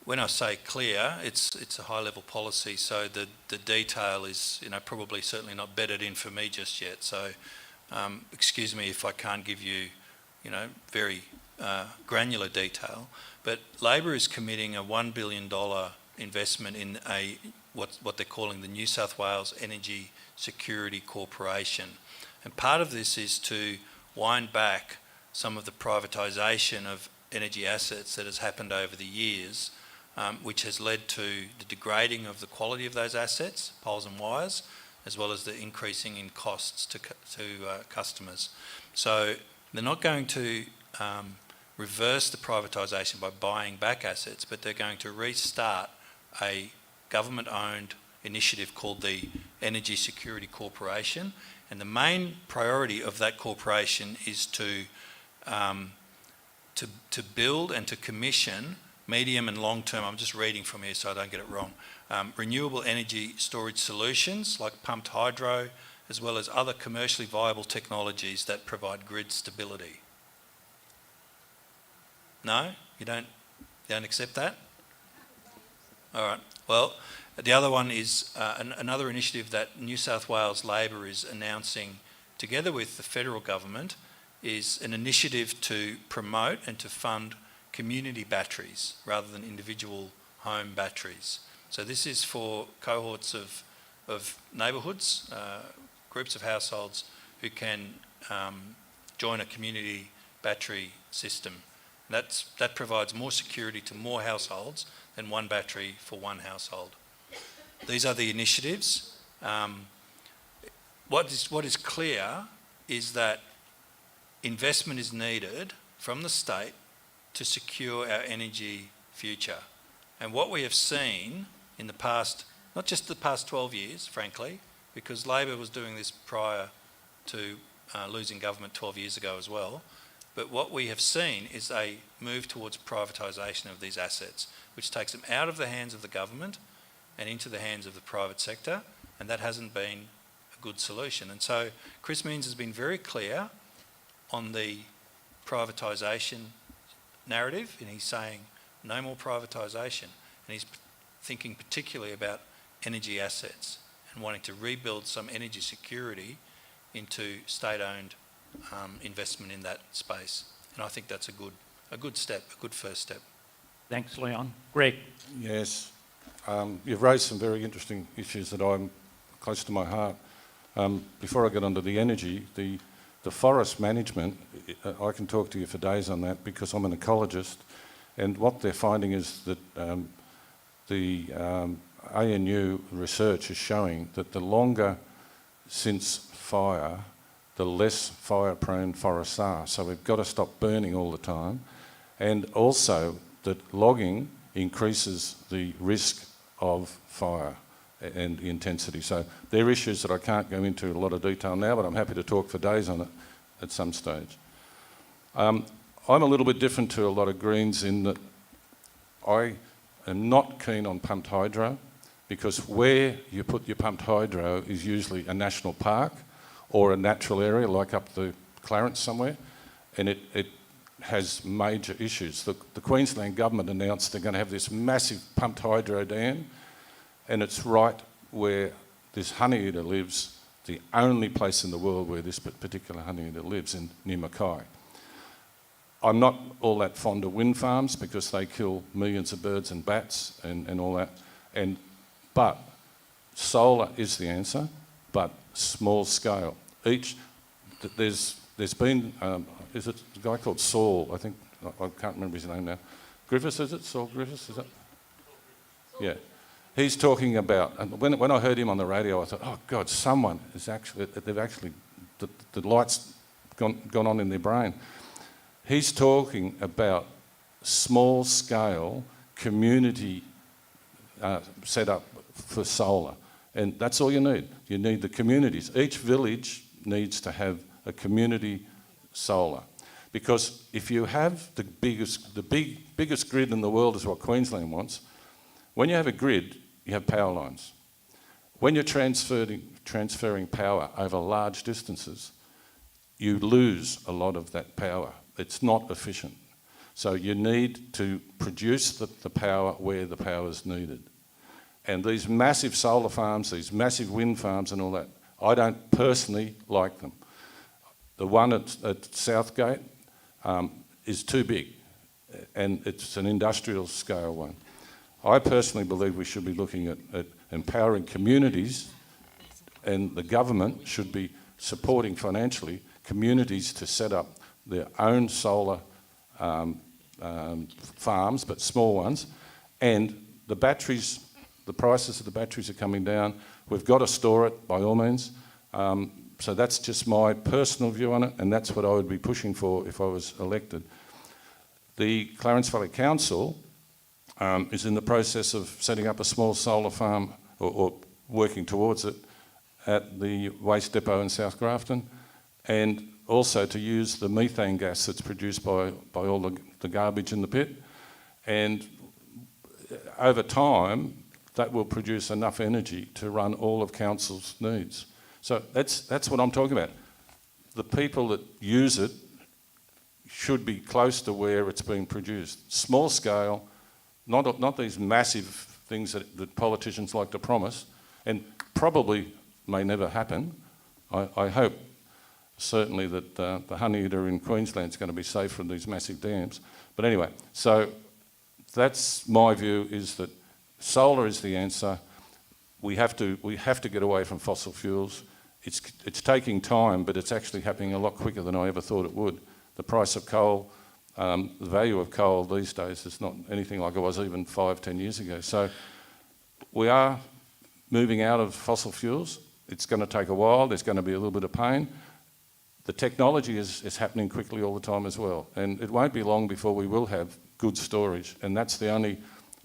When I say clear, it's a high-level policy, so the detail is, probably certainly not bedded in for me just yet. So, excuse me if I can't give you, very granular detail. But Labor is committing a $1 billion investment in what they're calling the New South Wales Energy Security Corporation, and part of this is to wind back some of the privatisation of energy assets that has happened over the years, which has led to the degrading of the quality of those assets, poles and wires, as well as the increasing in costs to customers. So they're not going to reverse the privatisation by buying back assets, but they're going to restart a government-owned initiative called the Energy Security Corporation, and the main priority of that corporation is to build and to commission medium and long-term, I'm just reading from here so I don't get it wrong, renewable energy storage solutions like pumped hydro, as well as other commercially viable technologies that provide grid stability. No? You don't accept that? All right. Well, the other one is another initiative that New South Wales Labor is announcing together with the federal government is an initiative to promote and to fund community batteries rather than individual home batteries. So this is for cohorts of neighbourhoods, groups of households who can join a community battery system. That provides more security to more households than one battery for one household. These are the initiatives. What is clear is that investment is needed from the state to secure our energy future. And what we have seen in the past, not just the past 12 years, frankly, because Labor was doing this prior to losing government 12 years ago as well, but what we have seen is a move towards privatisation of these assets, which takes them out of the hands of the government and into the hands of the private sector, and that hasn't been a good solution. And so Chris Means has been very clear on the privatisation narrative, and he's saying no more privatisation, and he's thinking particularly about energy assets and wanting to rebuild some energy security into state-owned investment in that space. And I think that's a good step, a good first step. Thanks, Leon. Greg. Yes. You've raised some very interesting issues that I'm close to my heart. Before I get onto the energy, the forest management, I can talk to you for days on that because I'm an ecologist, and what they're finding is that the ANU research is showing that the longer since fire, the less fire-prone forests are. So we've got to stop burning all the time, and also that logging increases the risk of fire and the intensity. So they're issues that I can't go into a lot of detail now, but I'm happy to talk for days on it at some stage. I'm a little bit different to a lot of Greens in that I am not keen on pumped hydro, because where you put your pumped hydro is usually a national park or a natural area like up the Clarence somewhere, and it has major issues. The Queensland government announced they're going to have this massive pumped hydro dam, and it's right where this honeyeater lives, the only place in the world where this particular honeyeater lives, near Mackay. I'm not all that fond of wind farms because they kill millions of birds and bats and all that. But solar is the answer, but small scale. There's been, is it a guy called Saul, I think, I can't remember his name now. Griffiths, is it? Saul Griffiths, is that? Yeah. He's talking about, and when I heard him on the radio, I thought, oh God, someone is actually, the light's gone on in their brain. He's talking about small scale community set up for solar. And that's all you need. You need the communities. Each village needs to have a community solar. Because if you have the biggest grid in the world is what Queensland wants, when you have a grid, you have power lines. when you're transferring power over large distances, you lose a lot of that power. It's not efficient. So you need to produce the power where the power is needed. And these massive solar farms, these massive wind farms and all that, I don't personally like them. The one at Southgate is too big, and it's an industrial scale one. I personally believe we should be looking at empowering communities, and the government should be supporting financially communities to set up their own solar farms, but small ones. And the batteries, the prices of the batteries are coming down. We've got to store it by all means. So that's just my personal view on it, and that's what I would be pushing for if I was elected. The Clarence Valley Council is in the process of setting up a small solar farm, or working towards it, at the waste depot in South Grafton, and also to use the methane gas that's produced by all the garbage in the pit. And over time, that will produce enough energy to run all of council's needs. So that's what I'm talking about. The people that use it should be close to where it's being produced. Small scale, not these massive things that politicians like to promise, and probably may never happen. I hope certainly that the Honeyeater in Queensland is going to be safe from these massive dams. But anyway, so that's my view, is that solar is the answer. We have to get away from fossil fuels. It's taking time, but it's actually happening a lot quicker than I ever thought it would. The price of coal, the value of coal these days is not anything like it was even 5-10 years ago. So we are moving out of fossil fuels. It's going to take a while. There's going to be a little bit of pain. The technology is happening quickly all the time as well. And it won't be long before we will have good storage. And that's the only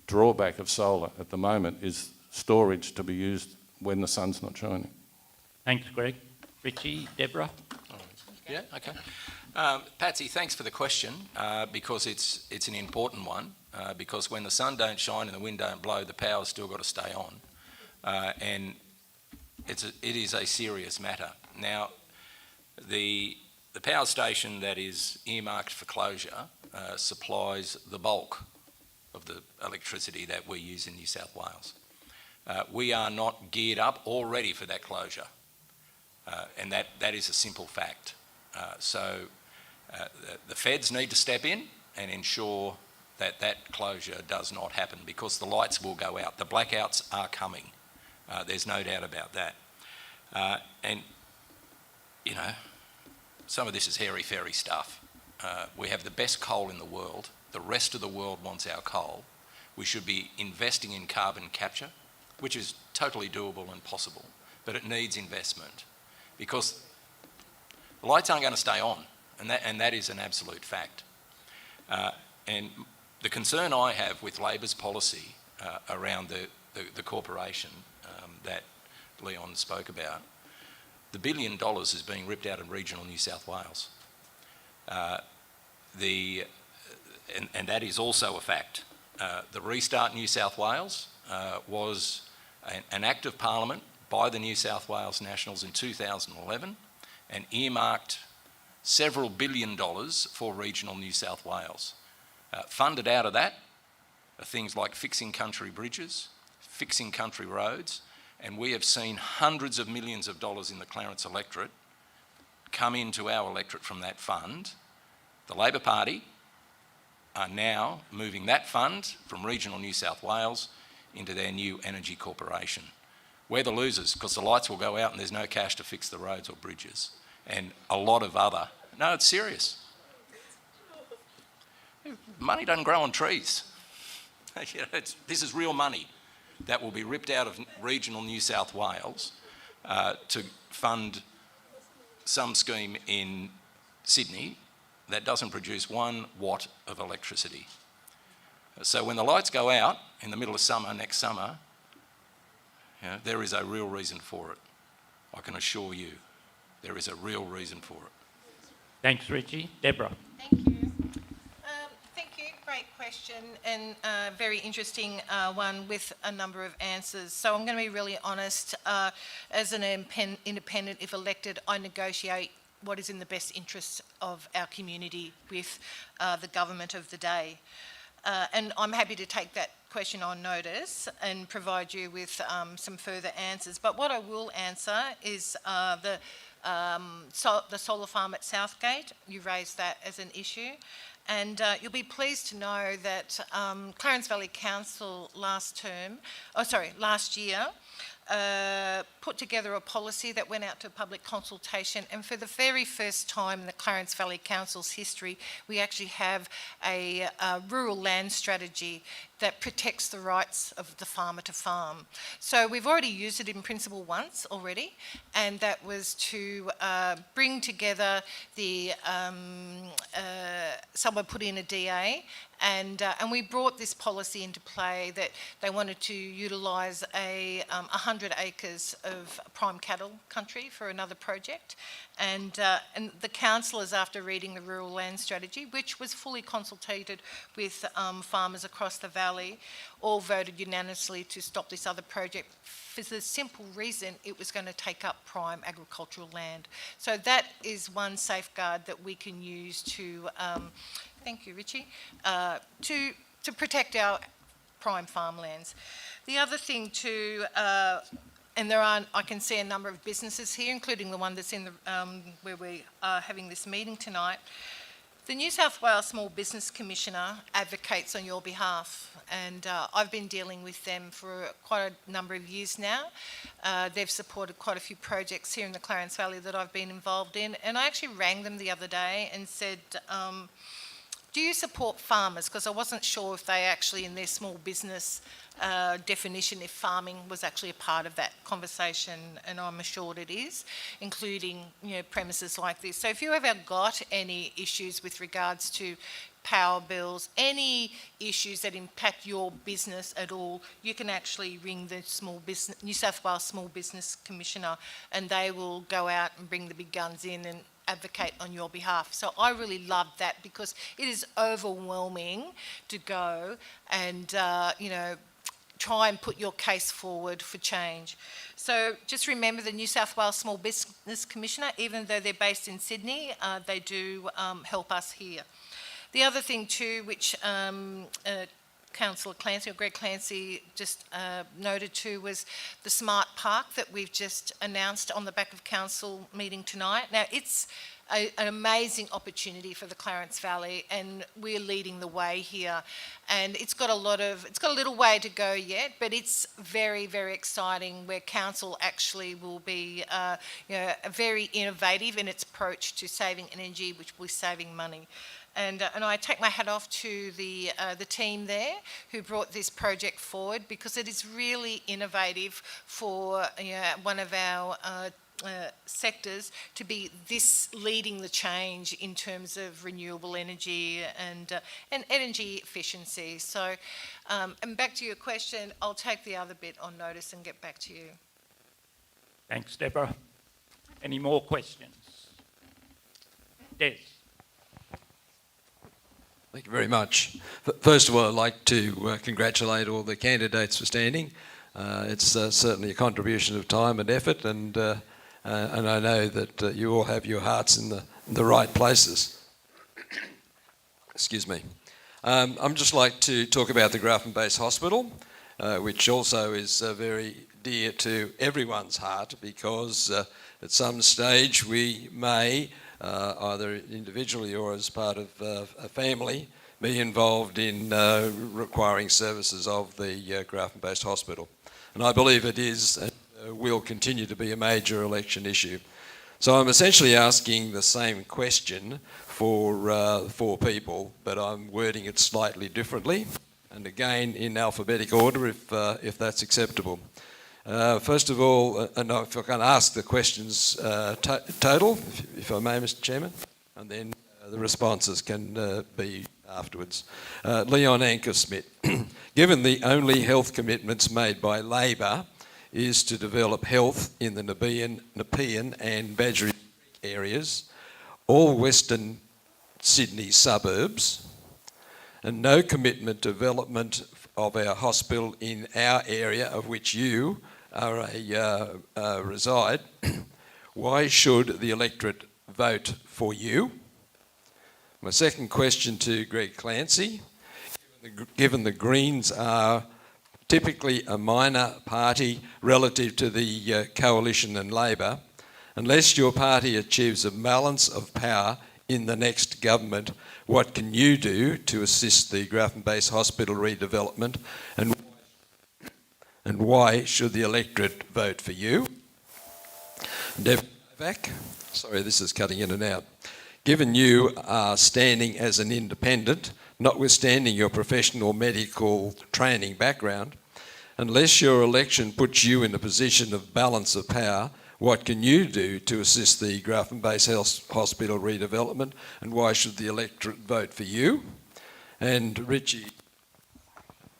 drawback of solar at the moment, is storage to be used when the sun's not shining. Thanks, Greg. Richie, Deborah? Yeah, okay. Patsy, thanks for the question, because it's an important one, because when the sun don't shine and the wind don't blow, the power's still got to stay on. And it is a serious matter. Now, the power station that is earmarked for closure supplies the bulk of the electricity that we use in New South Wales. We are not geared up or ready for that closure, and that is a simple fact. So the feds need to step in and ensure that that closure does not happen, because the lights will go out. The blackouts are coming. There's no doubt about that. And, you know, some of this is hairy-fairy stuff. We have the best coal in the world. The rest of the world wants our coal. We should be investing in carbon capture, which is totally doable and possible, but it needs investment, because the lights aren't going to stay on, and that is an absolute fact. And the concern I have with Labor's policy around the corporation that Leon spoke about, the $1 billion is being ripped out of regional New South Wales. And that is also a fact. The Restart New South Wales was an act of Parliament by the New South Wales Nationals in 2011 and earmarked several $1 billion for regional New South Wales. Funded out of that are things like fixing country bridges, fixing country roads, and we have seen hundreds of millions of dollars in the Clarence electorate come into our electorate from that fund. The Labor Party are now moving that fund from regional New South Wales into their new energy corporation. We're the losers, because the lights will go out and there's no cash to fix the roads or bridges. And a lot of other... No, it's serious. Money doesn't grow on trees. You know, this is real money that will be ripped out of regional New South Wales to fund some scheme in Sydney that doesn't produce 1 watt of electricity. So when the lights go out in the middle of summer, next summer, you know, there is a real reason for it. I can assure you, there is a real reason for it. Thanks, Richie. Deborah? Thank you. Thank you. Great question. question, and very interesting one with a number of answers. So I'm going to be really honest. As an independent, if elected, I negotiate what is in the best interest of our community with the government of the day. And I'm happy to take that question on notice and provide you with some further answers. But what I will answer is the solar farm at Southgate. You raised that as an issue. And you'll be pleased to know that Clarence Valley Council last year put together a policy that went out to public consultation, and for the very first time in the Clarence Valley Council's history, we actually have a rural land strategy that protects the rights of the farmer to farm. So we've already used it in principle once already, and that was to bring together the, someone put in a DA, and we brought this policy into play that they wanted to utilise 100 acres of prime cattle country for another project. And the councillors, after reading the rural land strategy, which was fully consulted with farmers across the valley, all voted unanimously to stop this other project for the simple reason it was going to take up prime agricultural land. So that is one safeguard that we can use to, thank you Richie, to protect our prime farmlands. The other thing too, and I can see a number of businesses here, including the one that's in the, where we are having this meeting tonight. The New South Wales Small Business Commissioner advocates on your behalf, and I've been dealing with them for quite a number of years now. They've supported quite a few projects here in the Clarence Valley that I've been involved in, and I actually rang them the other day and said, do you support farmers? Because I wasn't sure if they actually, in their small business definition, if farming was actually a part of that conversation, and I'm assured it is, including premises like this. So if you ever got any issues with regards to power bills, any issues that impact your business at all, you can actually ring the New South Wales Small Business Commissioner, and they will go out and bring the big guns in and advocate on your behalf. So I really love that, because it is overwhelming to go and try and put your case forward for change. So just remember, the New South Wales Small Business Commissioner, even though they're based in Sydney, they do help us here. The other thing too, which Councillor Clancy, or Greg Clancy, just noted too, was the smart park that we've just announced on the back of council meeting tonight. Now it's an amazing opportunity for the Clarence Valley, and we're leading the way here. And it's got a little way to go yet, but it's very, very exciting, where council actually will be very innovative in its approach to saving energy, which will be saving money. And I take my hat off to the team there who brought this project forward, because it is really innovative for one of our sectors to be this leading the change in terms of renewable energy and energy efficiency. So, and back to your question, I'll take the other bit on notice and get back to you. Thanks, Deborah. Any more questions? Des. Thank you very much. First of all, I'd like to congratulate all the candidates for standing. It's certainly a contribution of time and effort, and I know that you all have your hearts in the right places. Excuse me. I'd just like to talk about the Grafton-based hospital, which also is very dear to everyone's heart, because at some stage we may, either individually or as part of a family, be involved in requiring services of the Grafton-based hospital. And I believe it is and will continue to be a major election issue. So I'm essentially asking the same question for 4 people, but I'm wording it slightly differently, and again in alphabetical order if that's acceptable. First of all, and if I can ask the questions total, if I may, Mr. Chairman, and then the responses can be afterwards. Leon Ankersmith, given the only health commitments made by Labor is to develop health in the Nepean and Badgerys areas, all Western Sydney suburbs, and no commitment to development of our hospital in our area of which you are reside, why should the electorate vote for you? My second question to Greg Clancy, given the Greens are typically a minor party relative to the Coalition and Labor, unless your party achieves a balance of power in the next government, what can you do to assist the Grafton-based hospital redevelopment, and why should the electorate vote for you? Deputy Novak, sorry, this is cutting in and out. Given you are standing as an independent, notwithstanding your professional medical training background, unless your election puts you in a position of balance of power, what can you do to assist the Grafton-based health hospital redevelopment, and why should the electorate vote for you? And Richie,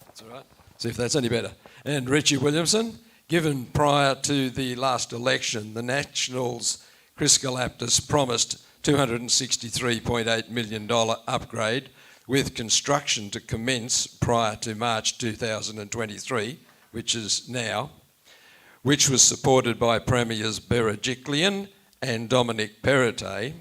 that's all right, see if that's any better. And Richie Williamson, given prior to the last election, the Nationals, Chris Galaptis promised $263.8 million upgrade with construction to commence prior to March 2023, which is now, which was supported by Premiers Berejiklian and Dominic Perrottet,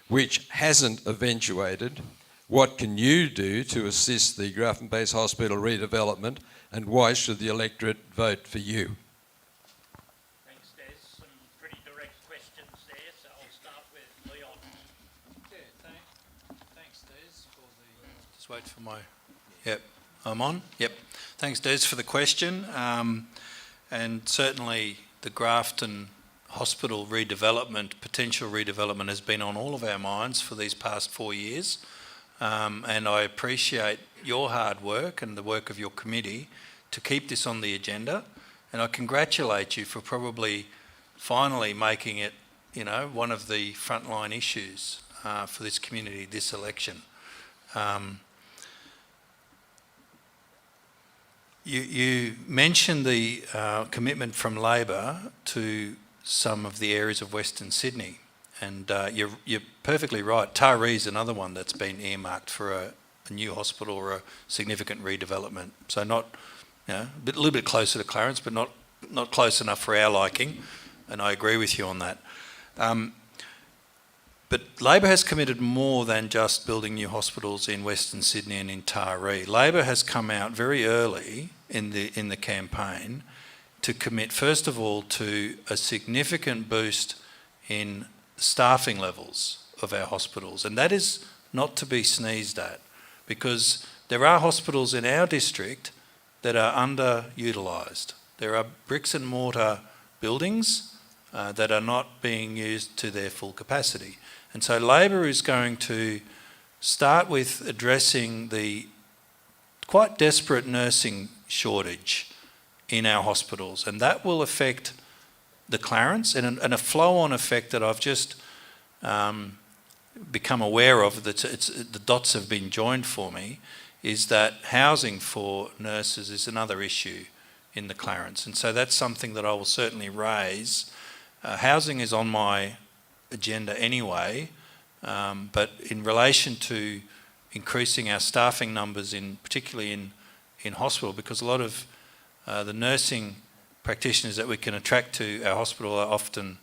which hasn't eventuated. What can you do to assist the Grafton-based hospital redevelopment, and why should the electorate vote for you? Thanks, Des. Some pretty direct questions there, so I'll start with Leon. Yeah, thanks, Des, for the... Just wait for my... Yep, I'm on? Yep. Thanks, Des, for the question. And certainly the Grafton Hospital redevelopment, potential redevelopment, has been on all of our minds for these past 4 years. And I appreciate your hard work and the work of your committee to keep this on the agenda. And I congratulate you for probably finally making it, you know, one of the frontline issues for this community this election. You mentioned the commitment from Labor to some of the areas of Western Sydney, and you're perfectly right. Taree is another one that's been earmarked for a new hospital or a significant redevelopment. So not, you know, a little bit closer to Clarence, but not close enough for our liking, and I agree with you on that. But Labor has committed more than just building new hospitals in Western Sydney and in Taree. Labor has come out very early in the campaign to commit, first of all, to a significant boost in staffing levels of our hospitals. And that is not to be sneezed at, because there are hospitals in our district that are underutilised. There are bricks and mortar buildings that are not being used to their full capacity. And so Labor is going to start with addressing the quite desperate nursing shortage in our hospitals, and that will affect the Clarence, and a flow-on effect that I've just become aware of, that the dots have been joined for me, is that housing for nurses is another issue in the Clarence, and so that's something that I will certainly raise. Housing is on my agenda anyway, but in relation to increasing our staffing numbers, particularly in hospital, because a lot of the nursing practitioners that we can attract to our hospital are often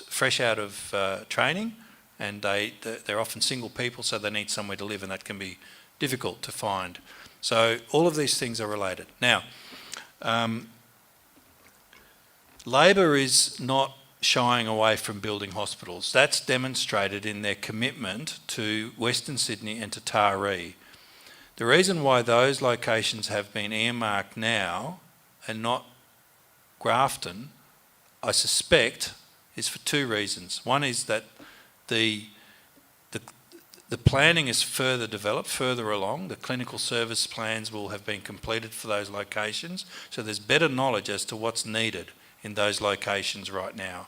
fresh out of training, and they're often single people, so they need somewhere to live, and that can be difficult to find. So all of these things are related. Now, Labor is not shying away from building hospitals. That's demonstrated in their commitment to Western Sydney and to Taree. The reason why those locations have been earmarked now and not Grafton, I suspect, is for two reasons. One is that the planning is further developed, further along. The clinical service plans will have been completed for those locations, so there's better knowledge as to what's needed in those locations right now.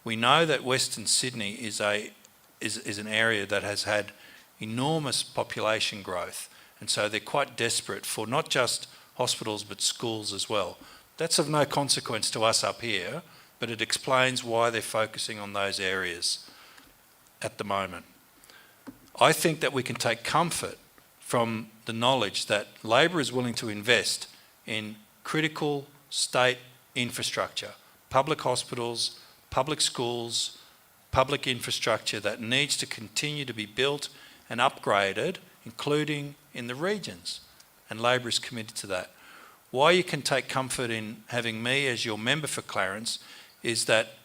We know that Western Sydney is an area that has had enormous population growth, and so they're quite desperate for not just hospitals but schools as well. That's of no consequence to us up here, but it explains why they're focusing on those areas at the moment. I think that we can take comfort from the knowledge that Labor is willing to invest in critical state infrastructure, public hospitals, public schools, public infrastructure that needs to continue to be built and upgraded, including in the regions. And Labor is committed to that. Why you can take comfort in having me as your member for Clarence is that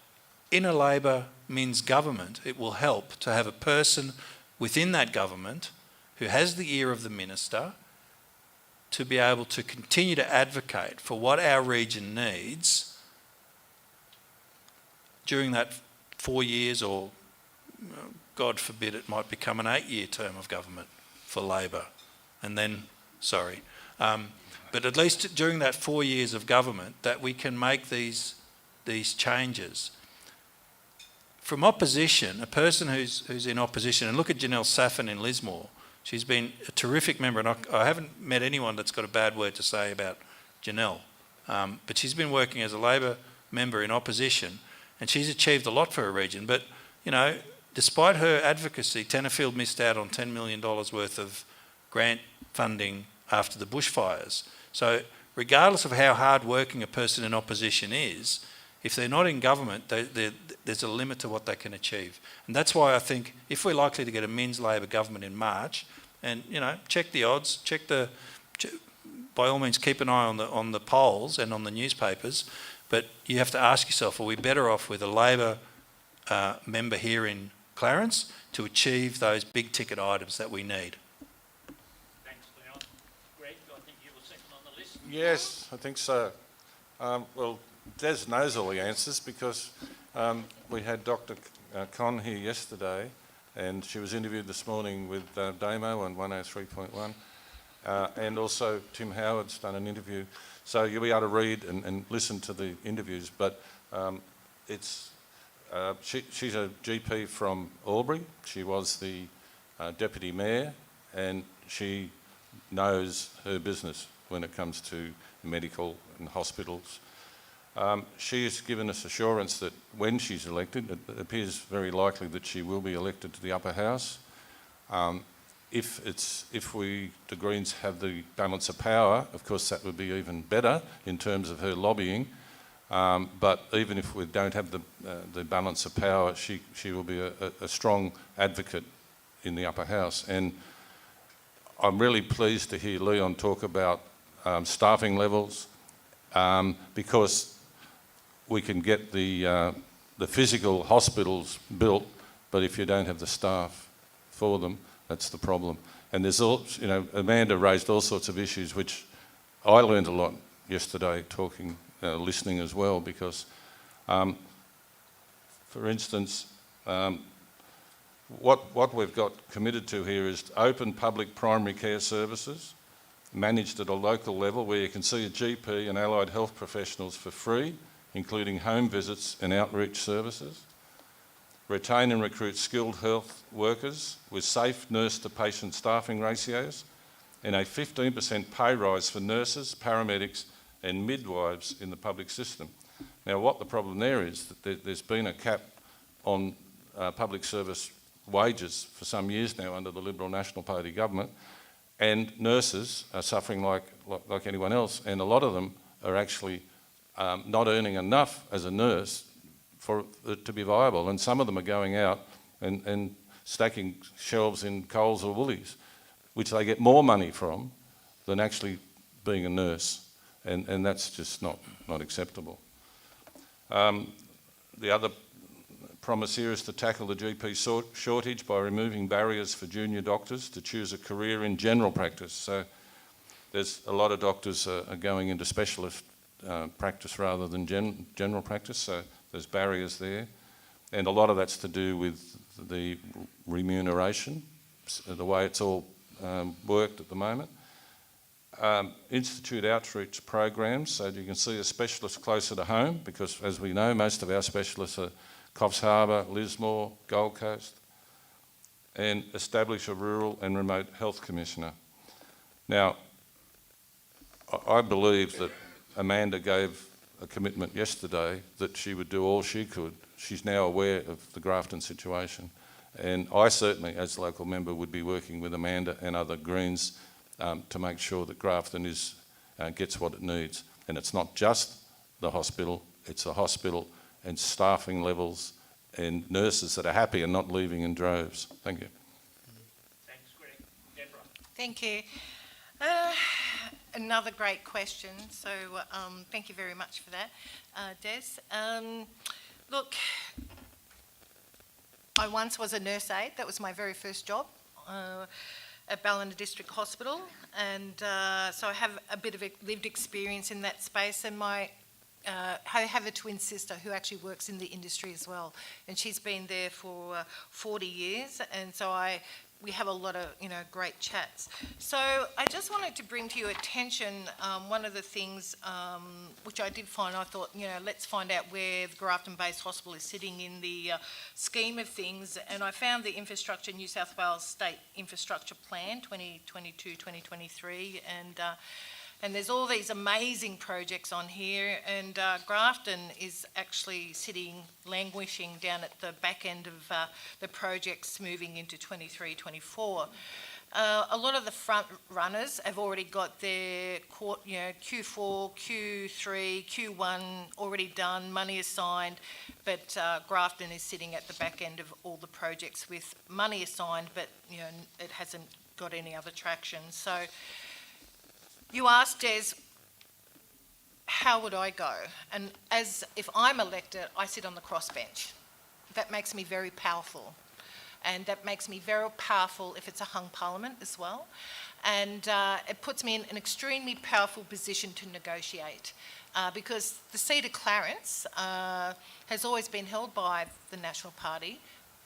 in a Labor Minns government, it will help to have a person within that government who has the ear of the minister to be able to continue to advocate for what our region needs during that 4 years, or God forbid it might become an 8-year term of government for Labor. And then, but at least during that 4 years of government, that we can make these changes. From opposition, a person who's in opposition, and look at Janelle Saffin in Lismore. She's been a terrific member, and I haven't met anyone that's got a bad word to say about Janelle. But she's been working as a Labor member in opposition, and she's achieved a lot for her region. But, you know, despite her advocacy, Tenterfield missed out on $10 million worth of grant funding after the bushfires. So regardless of how hard working a person in opposition is, if they're not in government, there's a limit to what they can achieve. And that's why I think if we're likely to get a Minns Labor government in March, and, you know, check the odds, by all means keep an eye on the polls and on the newspapers, but you have to ask yourself, are we better off with a Labor member here in Clarence to achieve those big ticket items that we need? Thanks, Leon. Greg, I think you were second on the list. Yes, I think so. Well, Des knows all the answers because we had Dr. Con here yesterday, and she was interviewed this morning with Damo on 103.1, and also Tim Howard's done an interview. So you'll be able to read and listen to the interviews. But she's a GP from Albury. She was the deputy mayor, and she knows her business when it comes to medical and hospitals. She has given us assurance that when she's elected, it appears very likely that she will be elected to the upper house. If the Greens have the balance of power, of course that would be even better in terms of her lobbying. But even if we don't have the balance of power, she will be a strong advocate in the upper house. And I'm really pleased to hear Leon talk about staffing levels, because we can get the physical hospitals built, but if you don't have the staff for them, that's the problem. And there's all, you know, Amanda raised all sorts of issues, which I learned a lot yesterday talking, listening as well, because, for instance, what we've got committed to here is open public primary care services, managed at a local level where you can see a GP and allied health professionals for free, including home visits and outreach services. Retain and recruit skilled health workers with safe nurse-to-patient staffing ratios, and a 15% pay rise for nurses, paramedics and midwives in the public system. Now, what the problem there is that there's been a cap on public service wages for some years now under the Liberal National Party government, and nurses are suffering like anyone else, and a lot of them are actually not earning enough as a nurse for it to be viable, and some of them are going out and stacking shelves in Coles or Woolies, which they get more money from than actually being a nurse, and that's just not acceptable. The other promise here is to tackle the GP shortage by removing barriers for junior doctors to choose a career in general practice. So there's a lot of doctors are going into specialist practice rather than general practice, so there's barriers there, and a lot of that's to do with the remuneration, the way it's all worked at the moment. Institute outreach programs, so you can see a specialist closer to home, because as we know, most of our specialists are Coffs Harbour, Lismore, Gold Coast, and establish a rural and remote health commissioner. Now, I believe that Amanda gave a commitment yesterday that she would do all she could. She's now aware of the Grafton situation, And I certainly, as local member, would be working with Amanda and other Greens to make sure that Grafton gets what it needs. And it's not just the hospital, it's the hospital and staffing levels and nurses that are happy and not leaving in droves. Thank you. Thanks, Greg. Deborah. Thank you. Another great question. So thank you very much for that, Des. Look, I once was a nurse aide. That was my very first job at Ballina District Hospital. And so I have a bit of a lived experience in that space. And I have a twin sister who actually works in the industry as well. And she's been there for 40 years. And so we have a lot of, great chats. So I just wanted to bring to your attention one of the things which I did find, I thought, let's find out where the Grafton-based hospital is sitting in the scheme of things. And I found the Infrastructure New South Wales State Infrastructure Plan 2022-2023, and there's all these amazing projects on here, and Grafton is actually languishing down at the back end of the projects moving into 23-24. A lot of the front runners have already got their Q4, Q3, Q1 already done, money assigned, but Grafton is sitting at the back end of all the projects with money assigned, but it hasn't got any other traction. So you asked Des, how would I go? And if I'm elected, I sit on the crossbench. That makes me very powerful. And that makes me very powerful if it's a hung parliament as well. And it puts me in an extremely powerful position to negotiate. Because the seat of Clarence has always been held by the National Party,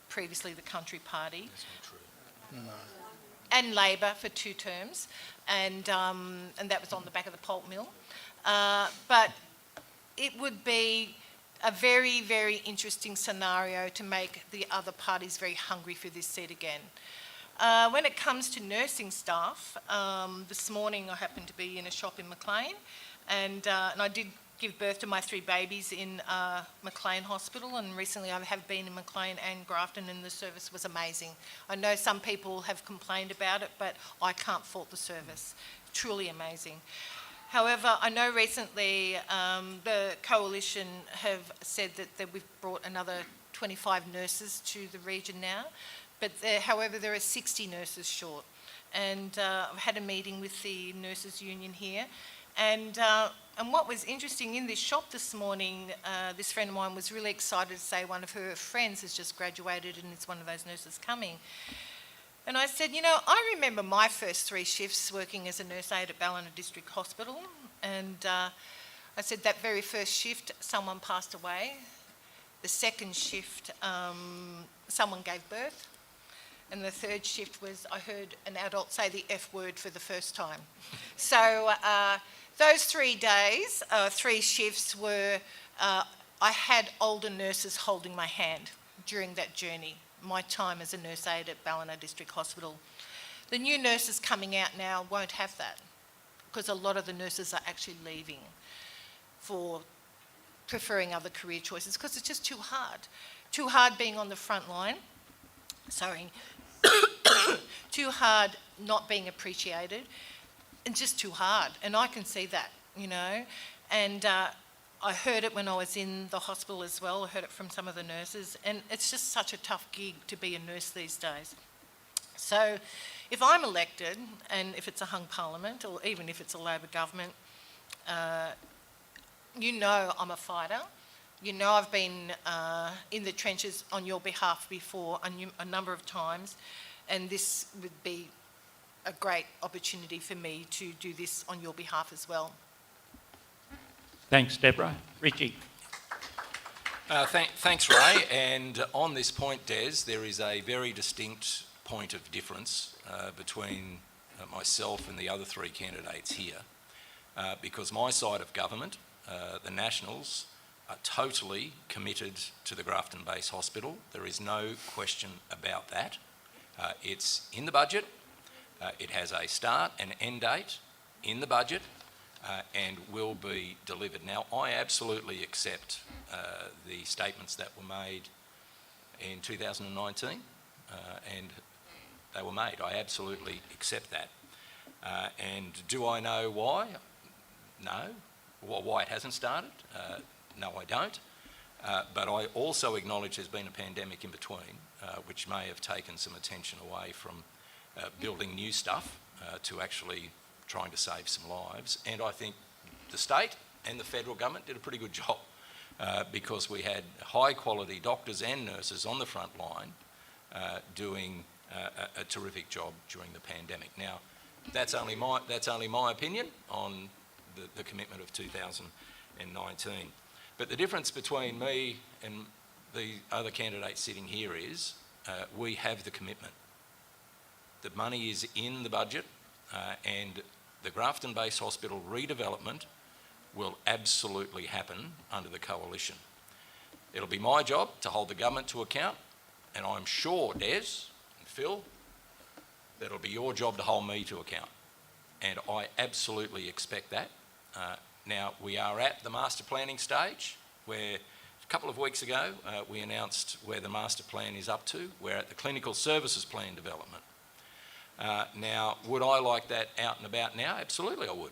previously the Country Party. That's not true. No. And Labor for 2 terms, and that was on the back of the pulp mill. But it would be a very, very interesting scenario to make the other parties very hungry for this seat again. When it comes to nursing staff, this morning I happened to be in a shop in Maclean, and I did give birth to my 3 babies in Maclean Hospital, and recently I have been in Maclean and Grafton, and the service was amazing. I know some people have complained about it, but I can't fault the service. Truly amazing. However, I know recently the Coalition have said that we've brought another 25 nurses to the region now, but however there are 60 nurses short. And I've had a meeting with the Nurses Union here, and what was interesting in this shop this morning, this friend of mine was really excited to say one of her friends has just graduated and is one of those nurses coming. And I said, I remember my first 3 shifts working as a nurse aide at Ballina District Hospital, and I said that very first shift someone passed away. The second shift someone gave birth, and the third shift was I heard an adult say the F word for the first time. So those 3 days, 3 shifts were, I had older nurses holding my hand during that journey, my time as a nurse aide at Ballina District Hospital. The new nurses coming out now won't have that, because a lot of the nurses are actually leaving for preferring other career choices, because it's just too hard. Too hard being on the front line, too hard not being appreciated, and just too hard. And I can see that, and I heard it when I was in the hospital as well. I heard it from some of the nurses, and it's just such a tough gig to be a nurse these days. So if I'm elected, and if it's a hung parliament, or even if it's a Labor government, I'm a fighter. I've been in the trenches on your behalf before a number of times, and this would be a great opportunity for me to do this on your behalf as well. Thanks, Deborah. Richie. Thanks, Ray. And on this point, Des, there is a very distinct point of difference between myself and the other 3 candidates here, because my side of government, the Nationals, are totally committed to the Grafton-based hospital. There is no question about that. It's in the budget. It has a start and end date in the budget, and will be delivered. Now, I absolutely accept the statements that were made in 2019 and they were made. I absolutely accept that. And do I know why? No. Why it hasn't started? No, I don't. But I also acknowledge there's been a pandemic in between, which may have taken some attention away from building new stuff to actually trying to save some lives. And I think the state and the federal government did a pretty good job because we had high quality doctors and nurses on the front line doing a terrific job during the pandemic. Now, that's only my opinion on the commitment of 2019. But the difference between me and the other candidates sitting here is we have the commitment. The money is in the budget and the Grafton Base Hospital redevelopment will absolutely happen under the coalition. It'll be my job to hold the government to account, and I'm sure, Des and Phil, that it'll be your job to hold me to account. And I absolutely expect that. Now, we are at the master planning stage where a couple of weeks ago we announced where the master plan is up to. We're at the clinical services plan development. Now, would I like that out and about now? Absolutely I would.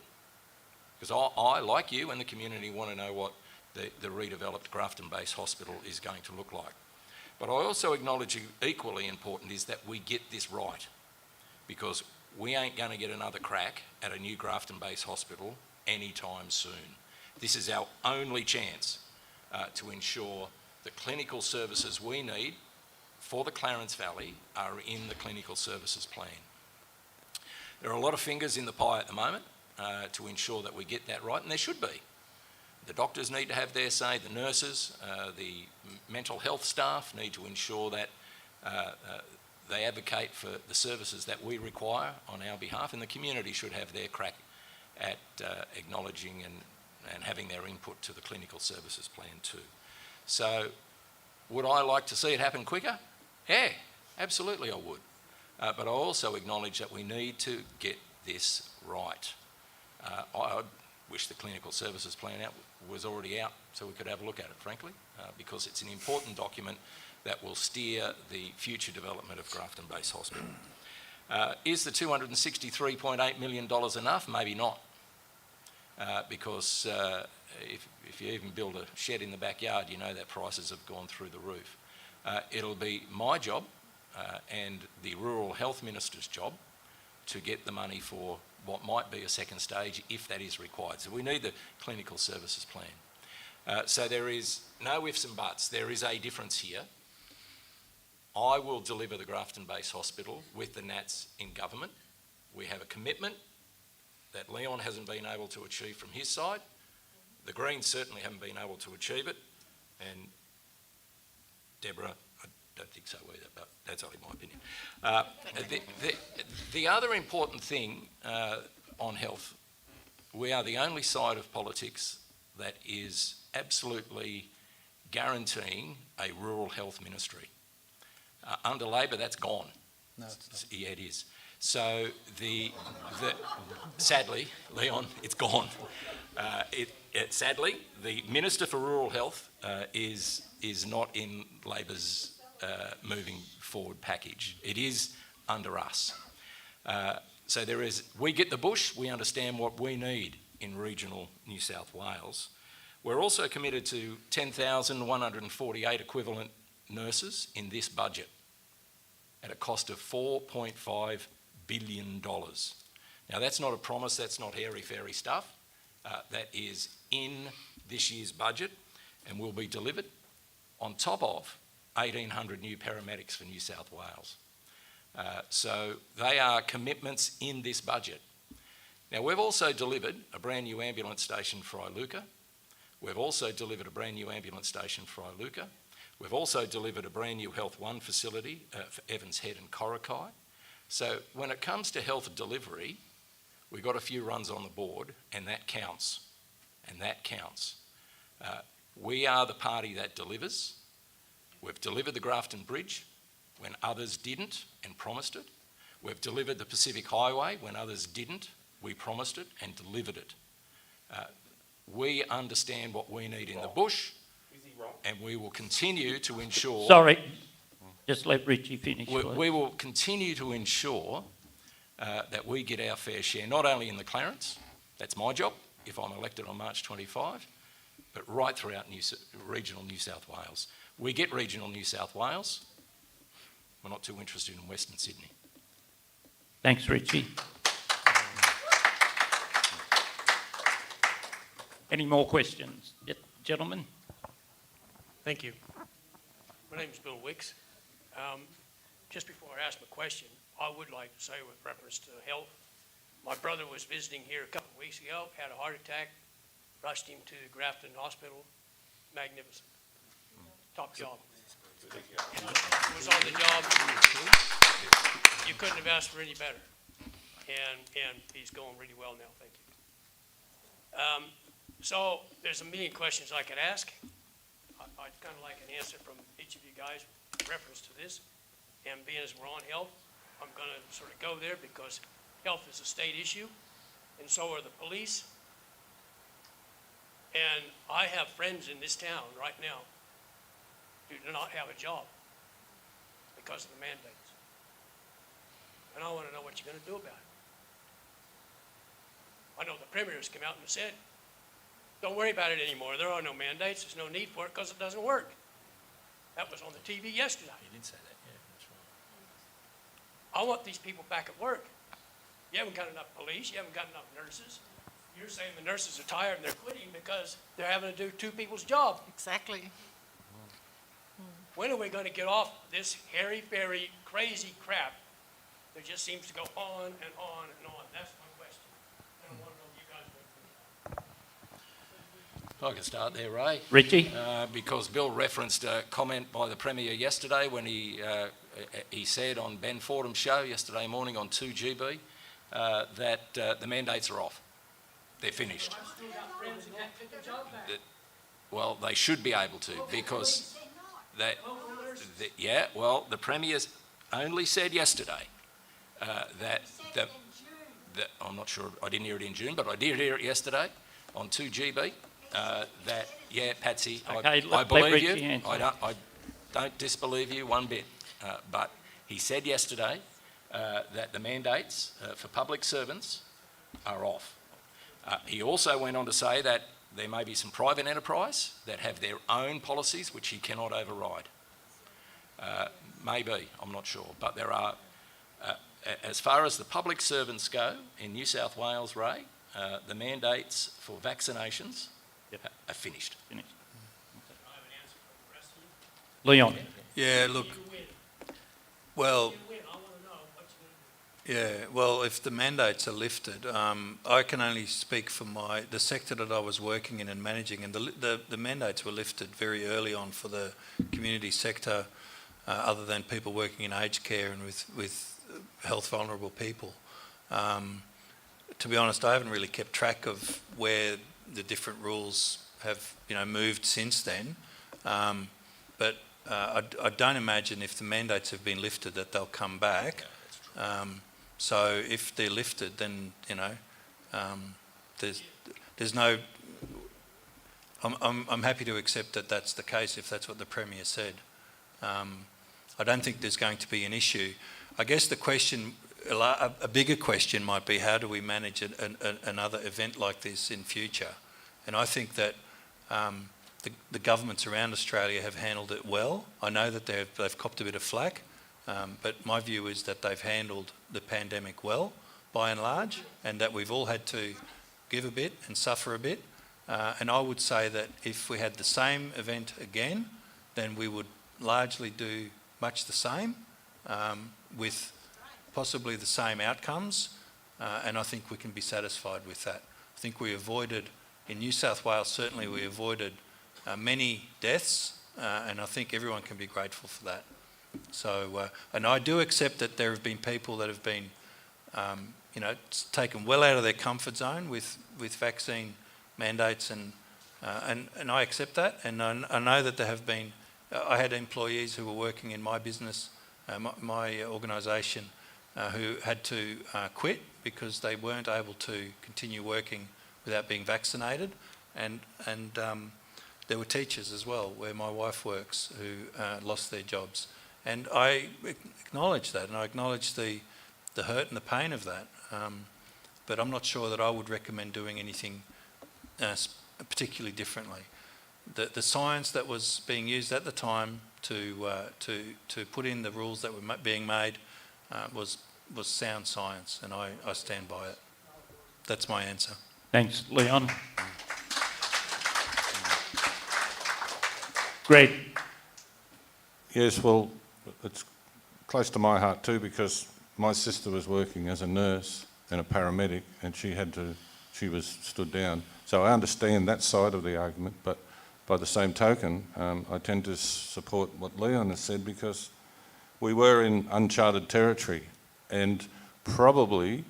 Because I, like you and the community, want to know what the redeveloped Grafton Base Hospital is going to look like. But I also acknowledge equally important is that we get this right, because we ain't going to get another crack at a new Grafton Base Hospital anytime soon. This is our only chance to ensure the clinical services we need for the Clarence Valley are in the clinical services plan. There are a lot of fingers in the pie at the moment to ensure that we get that right, and there should be. The doctors need to have their say, the nurses, the mental health staff need to ensure that they advocate for the services that we require on our behalf, and the community should have their crack at acknowledging and having their input to the clinical services plan too. So would I like to see it happen quicker? Yeah, absolutely I would. But I also acknowledge that we need to get this right. I wish the clinical services plan was already out so we could have a look at it, frankly, because it's an important document that will steer the future development of Grafton Base Hospital. Is the $263.8 million enough? Maybe not, because if you even build a shed in the backyard, you know that prices have gone through the roof. It'll be my job and the Rural Health Minister's job to get the money for what might be a second stage if that is required. So we need the clinical services plan. So there is no ifs and buts. There is a difference here. I will deliver the Grafton Base Hospital with the Nats in government. We have a commitment that Leon hasn't been able to achieve from his side. The Greens certainly haven't been able to achieve it. And Deborah, I don't think so either, but that's only my opinion. The other important thing on health, we are the only side of politics that is absolutely guaranteeing a rural health ministry. Under Labor, that's gone. No, it's not. Yeah, it is. So sadly, Leon, it's gone. Sadly, the Minister for Rural Health is not in Labor's moving forward package. It is under us. So we get the bush, we understand what we need in regional New South Wales. We're also committed to 10,148 equivalent nurses in this budget at a cost of $4.5 billion. Now that's not a promise, that's not airy-fairy stuff. That is in this year's budget and will be delivered on top of 1,800 new paramedics for New South Wales. So they are commitments in this budget. Now we've also delivered a brand new ambulance station for Iluka. We've also delivered a brand new ambulance station for Iluka. We've also delivered a brand new Health One facility for Evans Head and Corrocky. So when it comes to health delivery, we've got a few runs on the board, and that counts. And that counts. We are the party that delivers. We've delivered the Grafton Bridge when others didn't and promised it. We've delivered the Pacific Highway when others didn't. We promised it and delivered it. We understand what we need in the bush, and we will continue to ensure... Sorry. Just let Richie finish. We, please. we will continue to ensure that we get our fair share, not only in the Clarence, that's my job if I'm elected on March 25, but right throughout regional New South Wales. We get regional New South Wales, we're not too interested in Western Sydney. Thanks, Richie. Any more questions? Yep, gentlemen? Thank you. My name is Bill Wicks. Just before I ask my question, I would like to say with reference to health, my brother was visiting here a couple of weeks ago, had a heart attack, rushed him to Grafton Hospital. Magnificent. Top job. Was on the job. You couldn't have asked for any better. And he's going really well now, thank you. So there's a million questions I could ask. I'd kind of like an answer from each of you guys with reference to this. And being as we're on health, I'm going to sort of go there because health is a state issue, and so are the police. And I have friends in this town right now who do not have a job because of the mandates. And I want to know what you're going to do about it. I know the Premier has come out and said, don't worry about it anymore. There are no mandates. There's no need for it because it doesn't work. That was on the TV yesterday. You did say that, yeah, that's I right. want these people back at work. You haven't got enough police. You haven't got enough nurses. You're saying the nurses are tired and they're quitting because they're having to do two people's job. Exactly. When are we going to get off this hairy-fairy, crazy crap that just seems to go on and on and on? That's my question. And I want to know if you guys would. I can start there, Ray. Richie? Because Bill referenced a comment by the Premier yesterday when he said on Ben Fordham's show yesterday morning on 2GB that the mandates are off. They're finished. Well, they should be able to because the Premier only said yesterday that I'm not sure, I didn't hear it in June, but I did hear it yesterday on 2GB. Patsy, Okay, I believe you. answer. I don't disbelieve you one bit. But he said yesterday that the mandates for public servants are off. He also went on to say that there may be some private enterprise that have their own policies which he cannot override. Maybe, I'm not sure. But there are, as far as the public servants go in New South Wales, Ray, the mandates for vaccinations are finished. Leon? Yeah, look, well, yeah, well, if the mandates are lifted, I can only speak for the sector that I was working in and managing, and the mandates were lifted very early on for the community sector, other than people working in aged care and with health vulnerable people. To be honest, I haven't really kept track of where the different rules have, moved since then. But I don't imagine if the mandates have been lifted that they'll come back. So if they're lifted, then there's no. I'm happy to accept that that's the case if that's what the Premier said. I don't think there's going to be an issue. I guess the question, a bigger question, might be how do we manage another event like this in future? And I think that the governments around Australia have handled it well. I know that they've copped a bit of flack, but my view is that they've handled the pandemic well, by and large, and that we've all had to give a bit and suffer a bit. And I would say that if we had the same event again, then we would largely do much the same, with possibly the same outcomes, and I think we can be satisfied with that. I think we avoided, in New South Wales certainly, we avoided many deaths, and I think everyone can be grateful for that. So, and I do accept that there have been people that have been, taken well out of their comfort zone with vaccine mandates, and I accept that, and I know that there have been. I had employees who were working in my business, my organisation, who had to quit because they weren't able to continue working without being vaccinated, and there were teachers as well, where my wife works, who lost their jobs. And I acknowledge that, and I acknowledge the hurt and the pain of that. But I'm not sure that I would recommend doing anything particularly differently. The science that was being used at the time to put in the rules that were being made was sound science, and I stand by it. That's my answer. Thanks, Leon. Greg. Yes, well, it's close to my heart too, because my sister was working as a nurse and a paramedic, and she was stood down. So I understand that side of the argument, but by the same token, I tend to support what Leon has said, because we were in uncharted territory, and probably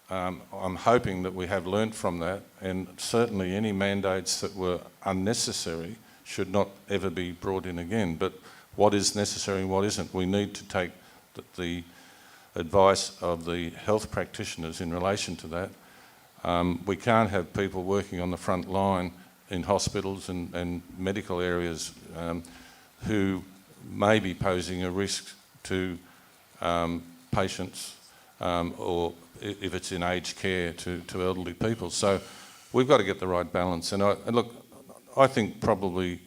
I'm hoping that we have learnt from that, and certainly any mandates that were unnecessary should not ever be brought in again. But what is necessary and what isn't, we need to take the advice of the health practitioners in relation to that. We can't have people working on the front line in hospitals and medical areas who may be posing a risk to patients or if it's in aged care to elderly people. So we've got to get the right balance. And look, I think probably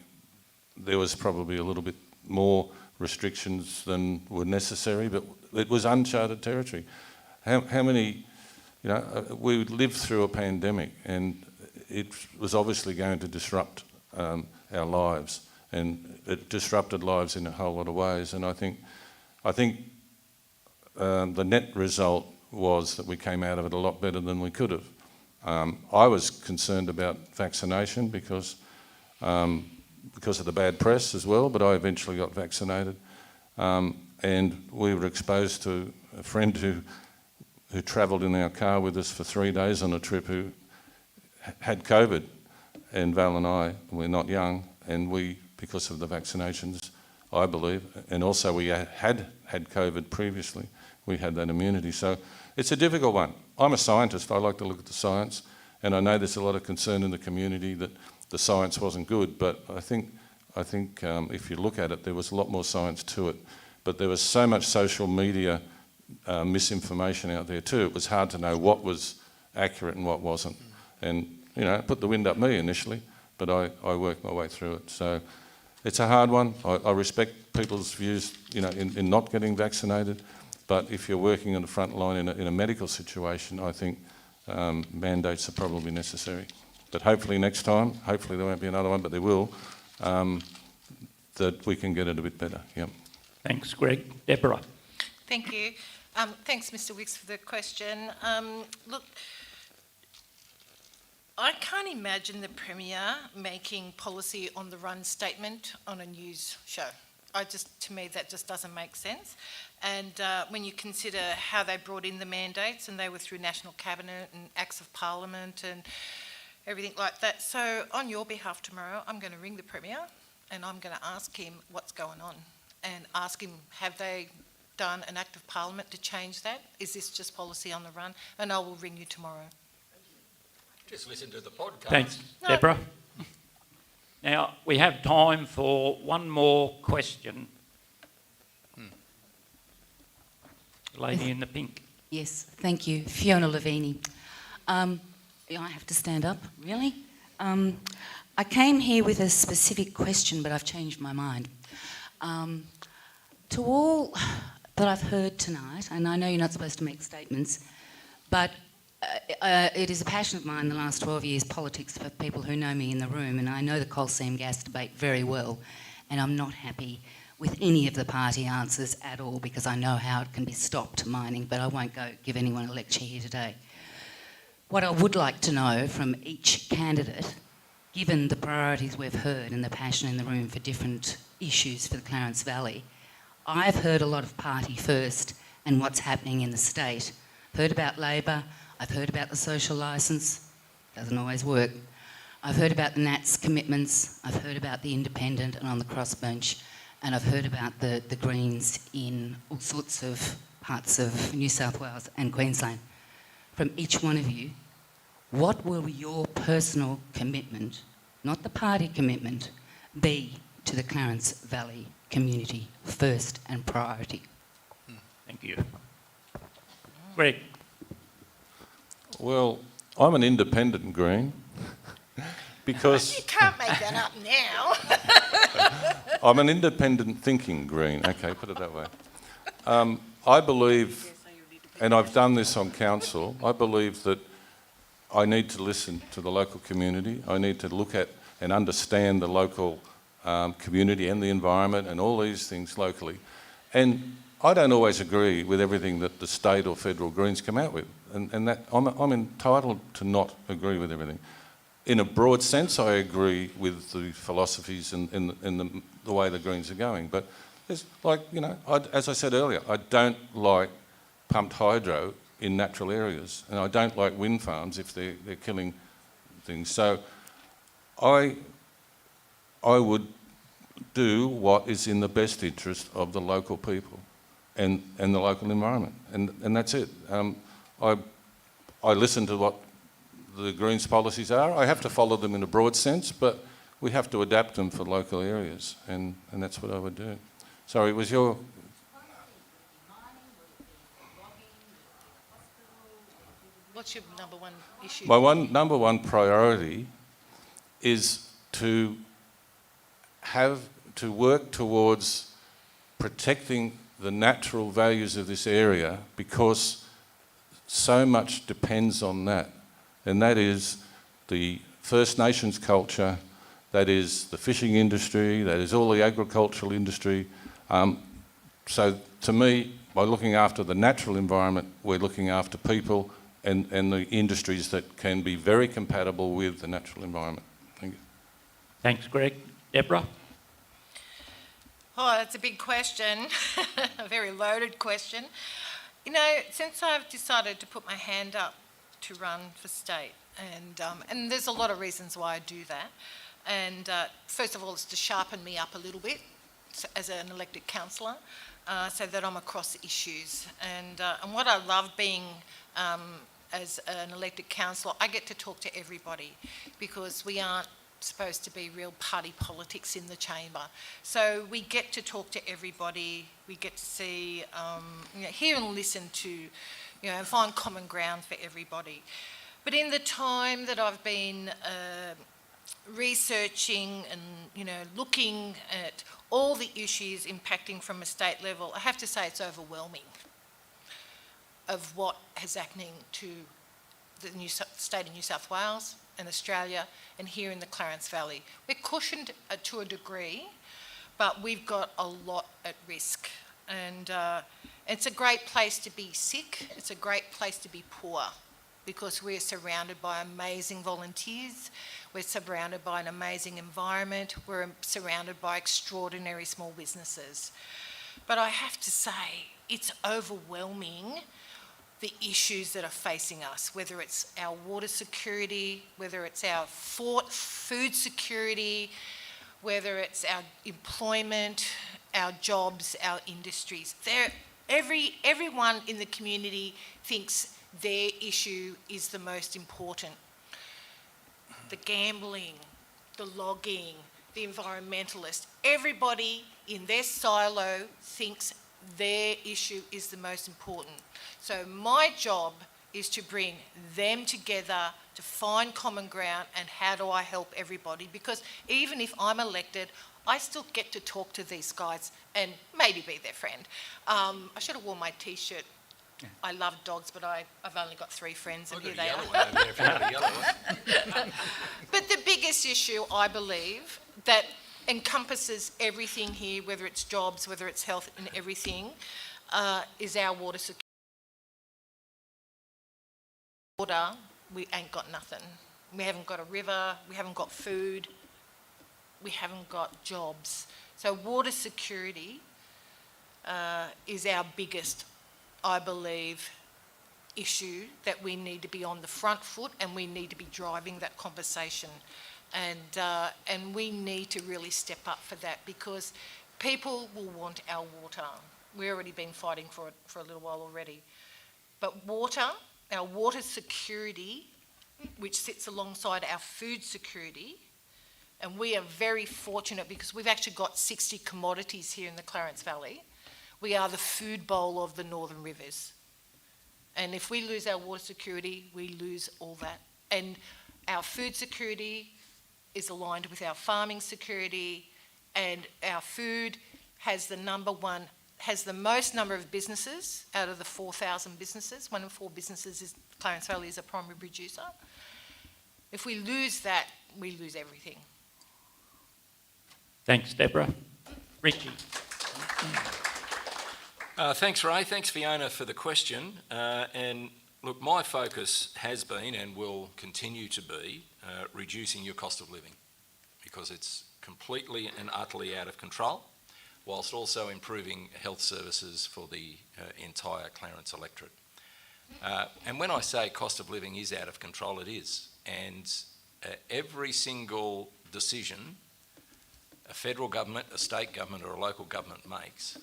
there was probably a little bit more restrictions than were necessary, but it was uncharted territory. How many, we lived through a pandemic, and it was obviously going to disrupt our lives, and it disrupted lives in a whole lot of ways. And I think the net result was that we came out of it a lot better than we could have. I was concerned about vaccination because of the bad press as well, but I eventually got vaccinated. And we were exposed to a friend who travelled in our car with us for 3 days on a trip who had COVID, and Val and I, we're not young, and we, because of the vaccinations, I believe, and also we had COVID previously, we had that immunity. So it's a difficult one. I'm a scientist, I like to look at the science, and I know there's a lot of concern in the community that the science wasn't good, but I think if you look at it, there was a lot more science to it. But there was so much social media misinformation out there too. It was hard to know what was accurate and what wasn't. And, it put the wind up me initially, but I worked my way through it. So it's a hard one. I respect people's views, in not getting vaccinated. But if you're working on the front line in a medical situation, I think mandates are probably necessary. But hopefully next time, hopefully there won't be another one, but there will, that we can get it a bit better. Yep. Thanks, Greg. Deborah. Thank you. Thanks, Mr. Wicks, for the question. Look, I can't imagine the Premier making policy on the run statement on a news show. To me, that just doesn't make sense. And when you consider how they brought in the mandates, and they were through National Cabinet and Acts of Parliament and everything like that. So on your behalf tomorrow, I'm going to ring the Premier and I'm going to ask him what's going on, and ask him, have they done an Act of Parliament to change that? Is this just policy on the run? And I will ring you tomorrow. Just listen to the podcast. Thanks, Deborah. Now, we have time for one more question. Lady in the pink. Yes, thank you. Fiona Lavini. I have to stand up, really? I came here with a specific question, but I've changed my mind. To all that I've heard tonight, and I know you're not supposed to make statements, but it is a passion of mine the last 12 years, politics, for people who know me in the room, and I know the coal seam gas debate very well, and I'm not happy with any of the party answers at all, because I know how it can be stopped, mining, but I won't go give anyone a lecture here today. What I would like to know from each candidate, given the priorities we've heard and the passion in the room for different issues for the Clarence Valley, I've heard a lot of party first and what's happening in the state. Heard about Labor, I've heard about the social licence, doesn't always work. I've heard about the Nats commitments, I've heard about the Independent and on the crossbench, and I've heard about the Greens in all sorts of parts of New South Wales and Queensland. From each one of you, what will your personal commitment, not the party commitment, be to the Clarence Valley community first and priority. Thank you. Greg? Well, I'm an independent Green because You can't make that up now. I'm an independent thinking Green. Okay, put it that way. I believe, and I've done this on council, I believe that I need to listen to the local community. I need to look at and understand the local community and the environment and all these things locally. And I don't always agree with everything that the state or federal Greens come out with, and that I'm entitled to not agree with everything. In a broad sense, I agree with the philosophies and the way the Greens are going, but there's as I said earlier, I don't like pumped hydro in natural areas, and I don't like wind farms if they're killing things. So I would do what is in the best interest of the local people and the local environment, and that's it. I listen to what the Greens' policies are. I have to follow them in a broad sense, but we have to adapt them for local areas, and that's what I would do. Sorry, was your... What's your number one issue? My number one priority is to work towards protecting the natural values of this area, because so much depends on that. And that is the First Nations culture, that is the fishing industry, that is all the agricultural industry. So to me, by looking after the natural environment, we're looking after people and the industries that can be very compatible with the natural environment. Thank you. Thanks, Greg. Deborah? Oh, that's a big question, a very loaded question. You know, since I've decided to put my hand up to run for state, and there's a lot of reasons why I do that. And first of all, it's to sharpen me up a little bit as an elected councillor, so that I'm across issues. And what I love being as an elected councillor, I get to talk to everybody, because we aren't supposed to be real party politics in the chamber. So we get to talk to everybody, we get to see, hear and listen to, find common ground for everybody. But in the time that I've been researching and, looking at all the issues impacting from a state level, I have to say it's overwhelming of what is happening to the state of New South Wales and Australia and here in the Clarence Valley. We're cushioned to a degree, but we've got a lot at risk. And it's a great place to be sick, it's a great place to be poor, because we're surrounded by amazing volunteers, we're surrounded by an amazing environment, we're surrounded by extraordinary small businesses. But I have to say, it's overwhelming, the issues that are facing us, whether it's our water security, whether it's our food security, whether it's our employment, our jobs, our industries. Everyone in the community thinks their issue is the most important. The gambling, the logging, the environmentalist, everybody in their silo thinks their issue is the most important. So my job is to bring them together to find common ground and how do I help everybody, because even if I'm elected, I still get to talk to these guys and maybe be their friend. I should have worn my T-shirt. I love dogs, but I've only got 3 friends, and here they are. But the biggest issue, I believe, that encompasses everything here, whether it's jobs, whether it's health and everything, is our water security. Water, we ain't got nothing. We haven't got a river, we haven't got food, we haven't got jobs. So water security is our biggest, I believe, issue that we need to be on the front foot, and we need to be driving that conversation. And we need to really step up for that, because people will want our water. We've already been fighting for it for a little while already. But water, our water security, which sits alongside our food security, And we are very fortunate because we've actually got 60 commodities here in the Clarence Valley. We are the food bowl of the Northern Rivers. And if we lose our water security, we lose all that. And our food security is aligned with our farming security, and our food has the most number of businesses out of the 4,000 businesses. 1 in 4 businesses is Clarence Valley is a primary producer. If we lose that, we lose everything. Thanks, Deborah. Richie. Thanks, Ray. Thanks, Fiona, for the question. And look, my focus has been and will continue to be reducing your cost of living, because it's completely and utterly out of control, whilst also improving health services for the entire Clarence electorate. And when I say cost of living is out of control, it is. And every single decision a federal government, a state government or a local government makes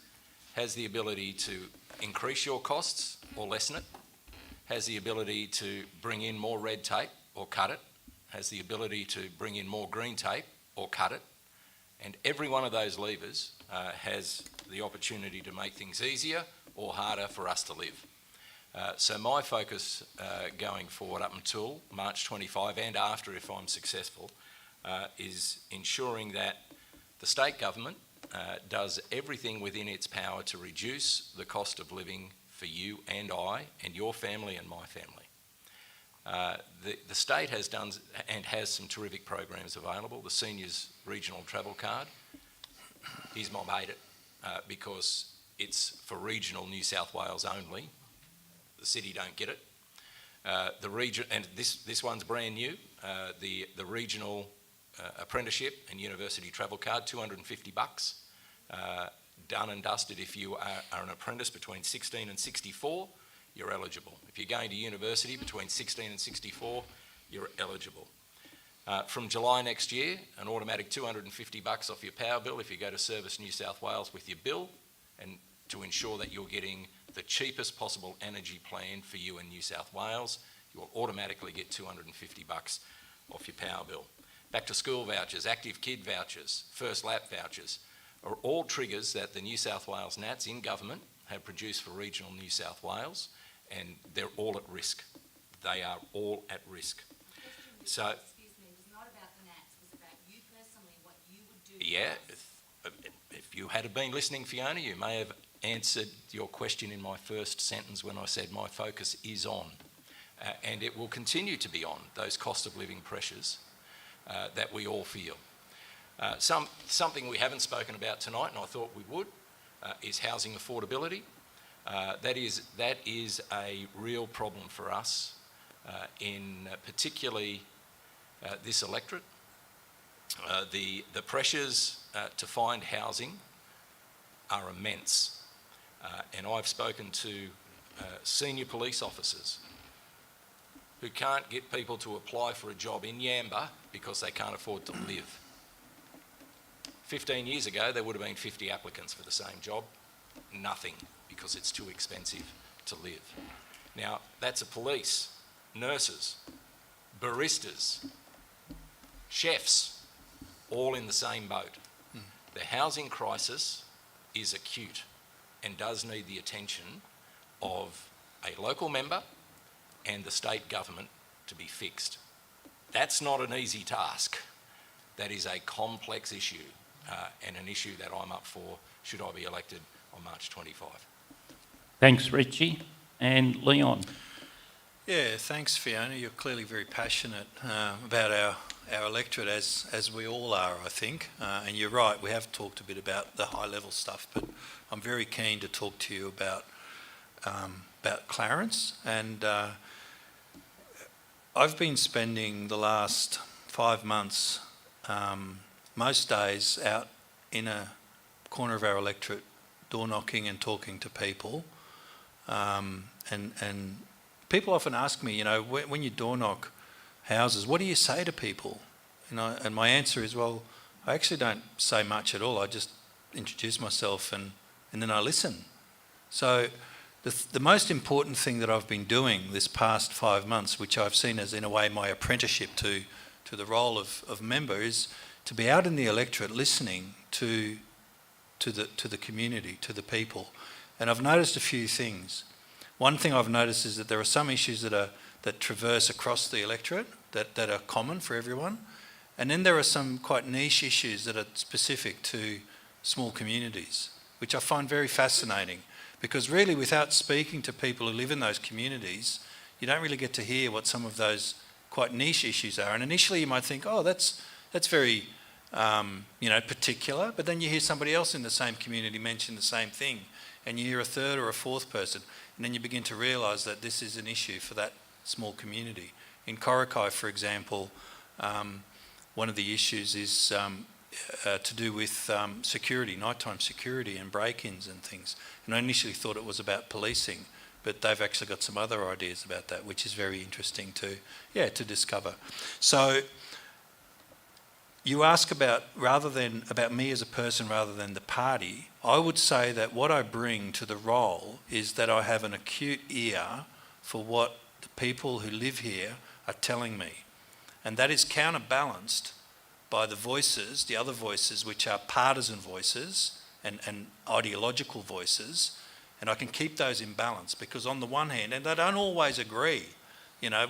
has the ability to increase your costs or lessen it, has the ability to bring in more red tape or cut it, has the ability to bring in more green tape or cut it, and every one of those levers has the opportunity to make things easier or harder for us to live. So my focus going forward up until March 25 and after, if I'm successful, is ensuring that the state government does everything within its power to reduce the cost of living for you and I and your family and my family. The state has done and has some terrific programs available. The Seniors Regional Travel Card, here's my mate it, because it's for regional New South Wales only. The city don't get it. The region, and this one's brand new, the regional apprenticeship and university travel card, $250, done and dusted. If you are an apprentice between 16 and 64, you're eligible. If you're going to university between 16 and 64, you're eligible. From July next year, an automatic $250 off your power bill if you go to Service New South Wales with your bill, and to ensure that you're getting the cheapest possible energy plan for you in New South Wales, you will automatically get $250 off your power bill. Back to school vouchers, active kid vouchers, first lap vouchers are all triggers that the New South Wales Nats in government have produced for regional New South Wales, and they're all at risk. They are all at risk. So, excuse me, it was not about the Nats, it was about you personally, what you would do. yeah, if you had been listening, Fiona, you may have answered your question in my first sentence when I said my focus is on, and it will continue to be on, those cost of living pressures that we all feel. Something we haven't spoken about tonight, and I thought we would, is housing affordability. That is a real problem for us in particularly this electorate. The pressures to find housing are immense, and I've spoken to senior police officers who can't get people to apply for a job in Yamba because they can't afford to live. 15 years ago, there would have been 50 applicants for the same job. Nothing, because it's too expensive to live. Now, that's a police, nurses, baristas, chefs, all in the same boat. The housing crisis is acute and does need the attention of a local member and the state government to be fixed. That's not an easy task. That is a complex issue, and an issue that I'm up for should I be elected on March 25. Thanks, Richie. And Leon. Yeah, thanks, Fiona. You're clearly very passionate about our electorate, as we all are, I think. And you're right, we have talked a bit about the high-level stuff, but I'm very keen to talk to you about Clarence. And I've been spending the last 5 months most days out in a corner of our electorate, door knocking and talking to people. And people often ask me, you know, when you door knock houses, what do you say to people? You know, and my answer is, well, I actually don't say much at all. I just introduce myself and then I listen. So the most important thing that I've been doing this past 5 months, which I've seen as in a way my apprenticeship to the role of member, is to be out in the electorate listening to the community, to the people. And I've noticed a few things. One thing I've noticed is that there are some issues that traverse across the electorate that are common for everyone. And then there are some quite niche issues that are specific to small communities, which I find very fascinating. Because really, without speaking to people who live in those communities, you don't really get to hear what some of those quite niche issues are. And initially you might think, oh, that's very particular, but then you hear somebody else in the same community mention the same thing, and you hear a third or a fourth person, and then you begin to realise that this is an issue for that small community. In Coraki, for example, one of the issues is to do with security, nighttime security and break-ins and things. And I initially thought it was about policing, but they've actually got some other ideas about that, which is very interesting to discover. So you ask about me as a person rather than the party. I would say that what I bring to the role is that I have an acute ear for what the people who live here are telling me. And that is counterbalanced by the other voices, which are partisan voices and ideological voices. And I can keep those in balance because on the one hand, and they don't always agree,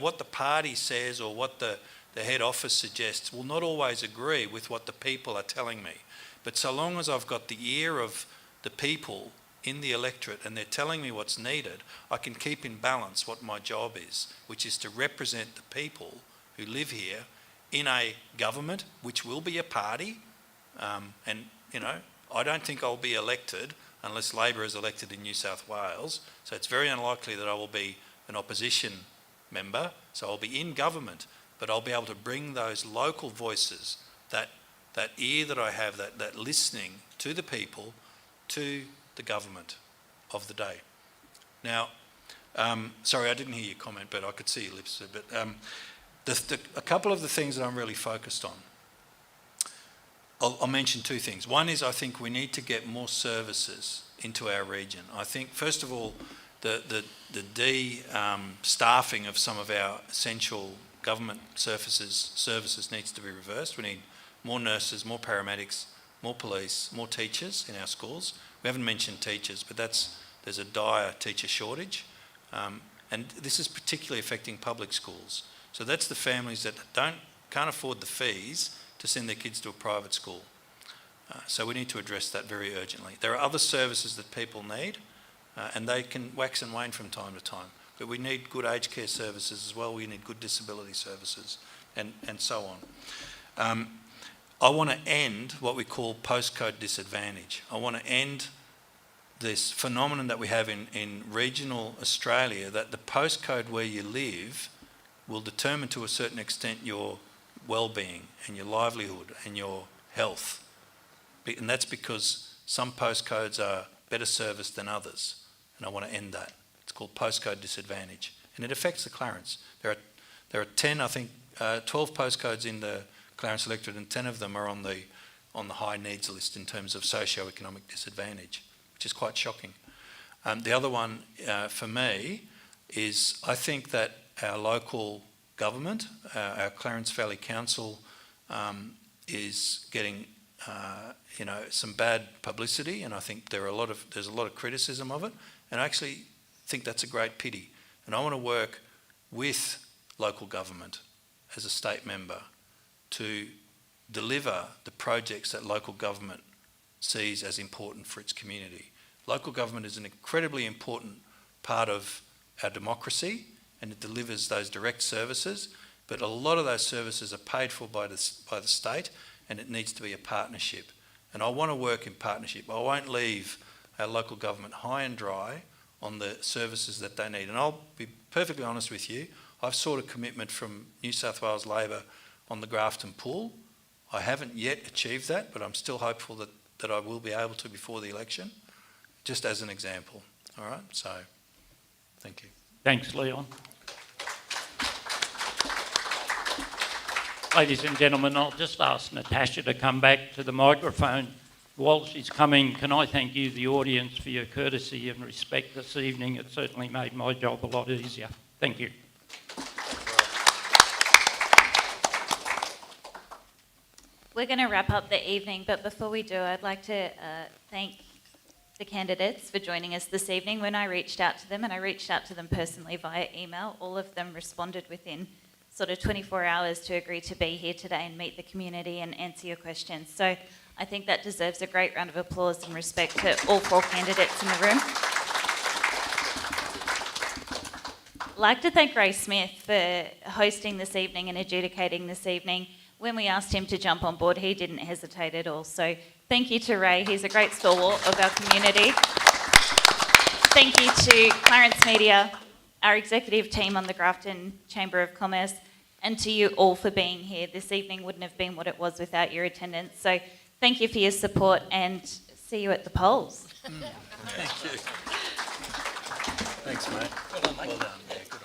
what the party says or what the head office suggests will not always agree with what the people are telling me. But so long as I've got the ear of the people in the electorate and they're telling me what's needed, I can keep in balance what my job is, which is to represent the people who live here in a government which will be a party. I don't think I'll be elected unless Labor is elected in New South Wales. So it's very unlikely that I will be an opposition member. So I'll be in government, but I'll be able to bring those local voices, that ear that I have, that listening to the people, to the government of the day. Now, sorry, I didn't hear your comment, but I could see your lips. But a couple of the things that I'm really focused on, I'll mention two things. One is I think we need to get more services into our region. I think, first of all, the staffing of some of our essential government services needs to be reversed. We need more nurses, more paramedics, more police, more teachers in our schools. We haven't mentioned teachers, but there's a dire teacher shortage. And this is particularly affecting public schools. So that's the families that can't afford the fees to send their kids to a private school. So we need to address that very urgently. There are other services that people need, and they can wax and wane from time to time. But we need good aged care services as well. We need good disability services, and so on. I want to end what we call postcode disadvantage. I want to end this phenomenon that we have in regional Australia, that the postcode where you live will determine to a certain extent your well-being and your livelihood and your health. And that's because some postcodes are better serviced than others. And I want to end that. It's called postcode disadvantage. And it affects the Clarence. There are 12 postcodes in the Clarence electorate, and 10 of them are on the high needs list in terms of socio-economic disadvantage, which is quite shocking. The other one for me is I think that our local government, our Clarence Valley Council, is getting some bad publicity, and I think there's a lot of criticism of it, and I actually think that's a great pity. And I want to work with local government as a state member to deliver the projects that local government sees as important for its community. Local government is an incredibly important part of our democracy, and it delivers those direct services, but a lot of those services are paid for by the state, and it needs to be a partnership. And I want to work in partnership. I won't leave our local government high and dry on the services that they need. And I'll be perfectly honest with you, I've sought a commitment from New South Wales Labor on the Grafton Pool. I haven't yet achieved that, but I'm still hopeful that I will be able to before the election, just as an example. All right, so thank you. Thanks, Leon. Ladies and gentlemen, I'll just ask Natasha to come back to the microphone. While she's coming, can I thank you, the audience, for your courtesy and respect this evening? It certainly made my job a lot easier. Thank you. We're going to wrap up the evening, but before we do, I'd like to thank the candidates for joining us this evening. When I reached out to them, and I reached out to them personally via email, all of them responded within sort of 24 hours to agree to be here today and meet the community and answer your questions. So I think that deserves a great round of applause and respect to all 4 candidates in the room. I'd like to thank Ray Smith for hosting this evening and adjudicating this evening. When we asked him to jump on board, he didn't hesitate at all. So thank you to Ray. He's a great stalwart of our community. Thank you to Clarence Media, our executive team on the Grafton Chamber of Commerce, and to you all for being here. This evening wouldn't have been what it was without your attendance. So thank you for your support and see you at the polls. Thank you. Thanks, mate. Well done, mate. Well done. Yeah, good.